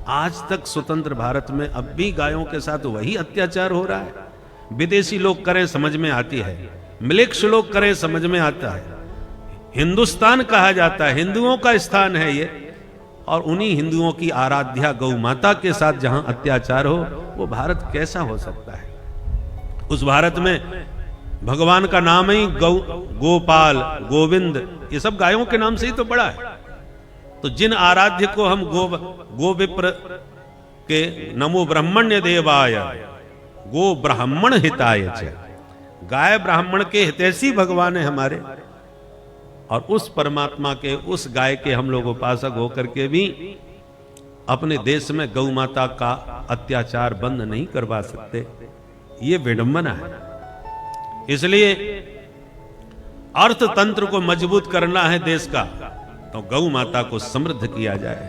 आज तक स्वतंत्र भारत में अब भी गायों के साथ वही अत्याचार हो रहा है। विदेशी लोग करें समझ में आती है, मिलिक्स लोग करें समझ में आता है। हिंदुस्तान कहा जाता है, हिंदुओं का स्थान है ये, और उन्हीं हिंदुओं की आराध्या गौ माता के साथ जहां अत्याचार हो, वो भारत कैसा हो सकता है। उस भारत में भगवान का नाम ही गोपाल, गोविंद, ये सब गायों के नाम से ही तो पड़ा है। तो जिन आराध्य को हम गोविप्र के नमो ब्रह्मण्य देवाय गो ब्राह्मण हिताय च, गाय ब्राह्मण के हितैषी भगवान है हमारे, और उस परमात्मा के, उस गाय के हम लोग उपासक होकर के भी अपने देश में गौ माता का अत्याचार बंद नहीं करवा सकते। ये विडंबना है। इसलिए अर्थतंत्र को मजबूत करना है देश का, तो गौ माता को समृद्ध किया जाए।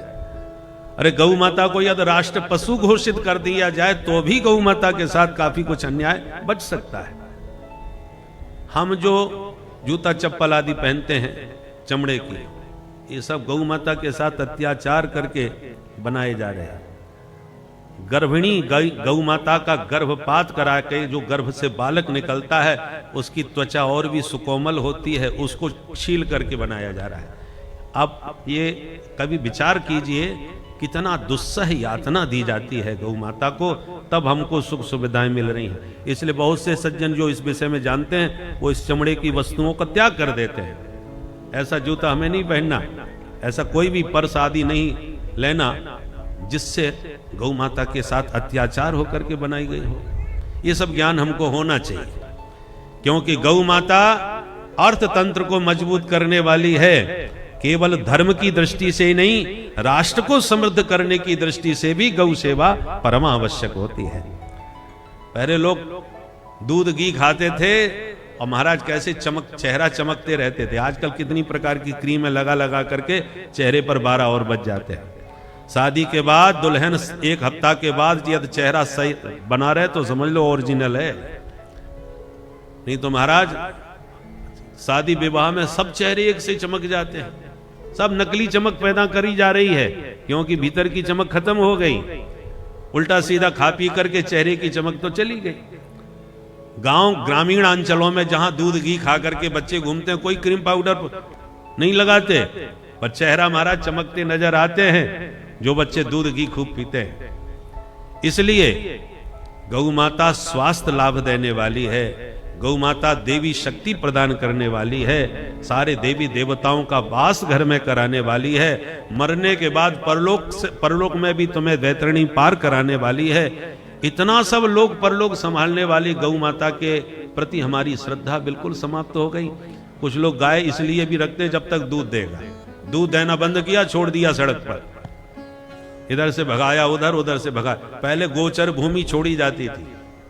अरे गौ माता को यदि राष्ट्र पशु घोषित कर दिया जाए तो भी गौ माता के साथ काफी कुछ अन्याय बच सकता है। हम जो जूता चप्पल आदि पहनते हैं चमड़े की, ये सब गौ माता के साथ अत्याचार करके बनाए जा रहे हैं। गर्भिणी गौ माता का गर्भपात करा के जो गर्भ से बालक निकलता है, उसकी त्वचा और भी सुकोमल होती है, उसको छील करके बनाया जा रहा है। अब ये कभी विचार कीजिए कितना दुस्सह यातना दी जाती है गौ माता को, तब हमको सुख सुविधाएं मिल रही हैं। इसलिए बहुत से सज्जन जो इस विषय में जानते हैं, वो इस चमड़े की वस्तुओं का त्याग कर देते हैं। ऐसा जूता हमें नहीं पहनना, ऐसा कोई भी पर्स आदि नहीं लेना जिससे गौ माता के साथ अत्याचार होकर के बनाई गई हो। ये सब ज्ञान हमको होना चाहिए, क्योंकि गौ माता अर्थतंत्र को मजबूत करने वाली है। केवल धर्म की दृष्टि से ही नहीं, राष्ट्र को समृद्ध करने की दृष्टि से भी गौ सेवा परम आवश्यक होती है। पहले लोग दूध घी खाते थे और महाराज कैसे चेहरा चमकते रहते थे। आजकल कितनी प्रकार की क्रीमें लगा लगा करके चेहरे पर 12 और बच जाते हैं। शादी के बाद दुल्हन 1 हफ्ता के बाद यदि चेहरा सही बना रहे तो समझ लो ओरिजिनल है, नहीं तो महाराज शादी विवाह में सब चेहरे एक से चमक जाते हैं, सब नकली चमक पैदा करी जा रही है, क्योंकि भीतर की चमक खत्म हो गई। उल्टा सीधा खा पी करके चेहरे की चमक तो चली गई। गांव ग्रामीण अंचलों में जहां दूध घी खा करके बच्चे घूमते हैं, कोई क्रीम पाउडर नहीं लगाते, पर चेहरा हमारा चमकते नजर आते हैं जो बच्चे दूध घी खूब पीते हैं। इसलिए गौ माता स्वास्थ्य लाभ देने वाली है, गौ माता देवी शक्ति प्रदान करने वाली है, सारे देवी देवताओं का वास घर में कराने वाली है, मरने के बाद परलोक में भी तुम्हें वैतरणी पार कराने वाली है। इतना सब लोक परलोक संभालने वाली गौ माता के प्रति हमारी श्रद्धा बिल्कुल समाप्त हो गई। कुछ लोग गाय इसलिए भी रखते हैं जब तक दूध देगा, दूध देना बंद किया, छोड़ दिया सड़क पर, इधर से भगाया उधर, उधर से भगाया। पहले गोचर भूमि छोड़ी जाती थी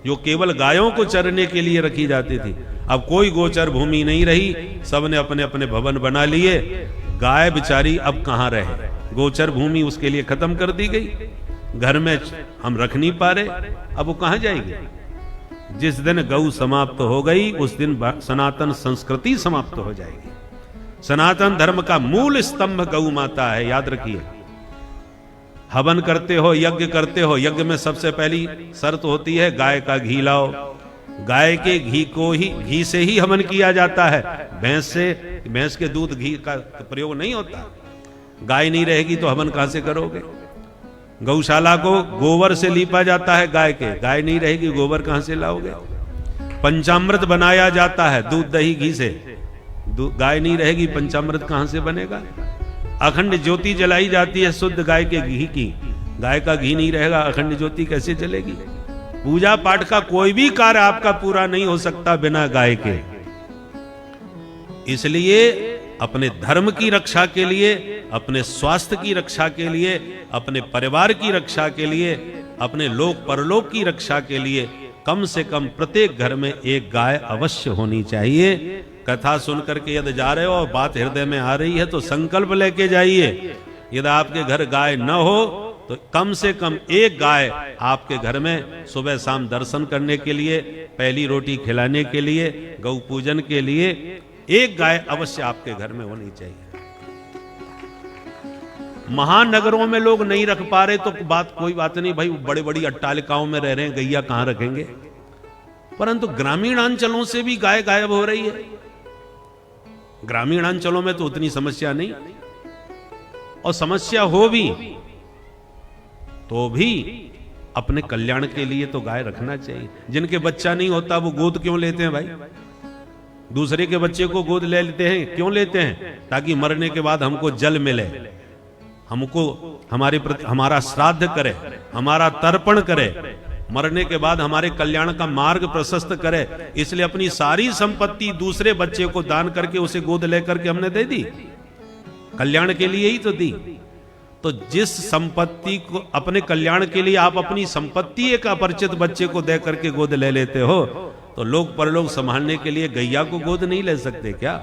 जो केवल गायों को चरने के लिए रखी जाती थी, अब कोई गोचर भूमि नहीं रही, सबने अपने अपने भवन बना लिए। गाय बेचारी अब कहां रहे, गोचर भूमि उसके लिए खत्म कर दी गई, घर में हम रख नहीं पा रहे, अब वो कहां जाएगी। जिस दिन गौ समाप्त हो गई उस दिन सनातन संस्कृति समाप्त हो जाएगी। सनातन धर्म का मूल स्तंभ गौ माता है, याद रखिए। हवन करते हो, यज्ञ करते हो, यज्ञ में सबसे पहली शर्त होती है गाय का घी लाओ। गाय के घी से ही हवन किया जाता है, भैंस के दूध घी का प्रयोग नहीं होता। गाय नहीं रहेगी तो हवन कहां से करोगे। गौशाला को गोबर से लीपा जाता है गाय नहीं रहेगी, गोबर कहां से लाओगे। पंचामृत बनाया जाता है दूध दही घी से, गाय नहीं रहेगी, पंचामृत कहां से बनेगा। अखंड ज्योति जलाई जाती है शुद्ध गाय के घी की, गाय का घी नहीं रहेगा, अखंड ज्योति कैसे चलेगी। पूजा पाठ का कोई भी कार्य आपका पूरा नहीं हो सकता बिना गाय के। इसलिए अपने धर्म की रक्षा के लिए, अपने स्वास्थ्य की रक्षा के लिए, अपने परिवार की रक्षा के लिए, अपने लोक परलोक की रक्षा के लिए कम से कम प्रत्येक घर में एक गाय अवश्य होनी चाहिए। कथा सुनकर के यदि जा रहे हो और बात हृदय में आ रही है तो संकल्प लेके जाइए। यदि आपके घर गाय न हो तो कम से कम एक गाय आपके घर में सुबह शाम दर्शन करने के लिए, पहली रोटी खिलाने के लिए, गौ पूजन के लिए एक गाय अवश्य आपके घर में होनी चाहिए। महानगरों में लोग नहीं रख पा रहे तो कोई बात नहीं भाई, बड़े बड़ी अट्टालिकाओं में रह रहे हैं, गैया कहां रखेंगे। परंतु ग्रामीण अंचलों से भी गाय गायब हो रही है। ग्रामीण अंचलों में तो उतनी समस्या नहीं, और समस्या हो भी तो भी अपने कल्याण के लिए तो गाय रखना चाहिए। जिनके बच्चा नहीं होता वो गोद क्यों लेते हैं भाई, दूसरे के बच्चे को गोद ले लेते हैं, क्यों लेते हैं। ताकि मरने के बाद हमको जल मिले, हमको हमारे प्रति हमारा श्राद्ध करे, हमारा तर्पण करे, मरने के बाद हमारे कल्याण का मार्ग प्रशस्त करे। इसलिए अपनी सारी संपत्ति दूसरे बच्चे को दान करके उसे गोद लेकर के हमने दे दी, कल्याण के लिए ही तो दी। तो जिस संपत्ति को अपने कल्याण के लिए आप अपनी संपत्ति एक अपरिचित बच्चे को दे करके गोद ले लेते हो, तो लोग परलोक संभालने के लिए गैया को गोद नहीं ले सकते क्या।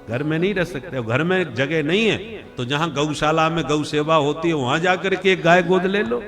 घर में नहीं रह सकते, घर में जगह नहीं है तो जहां गौशाला में गौ सेवा होती है वहां जाकर के एक गाय गोद ले लो।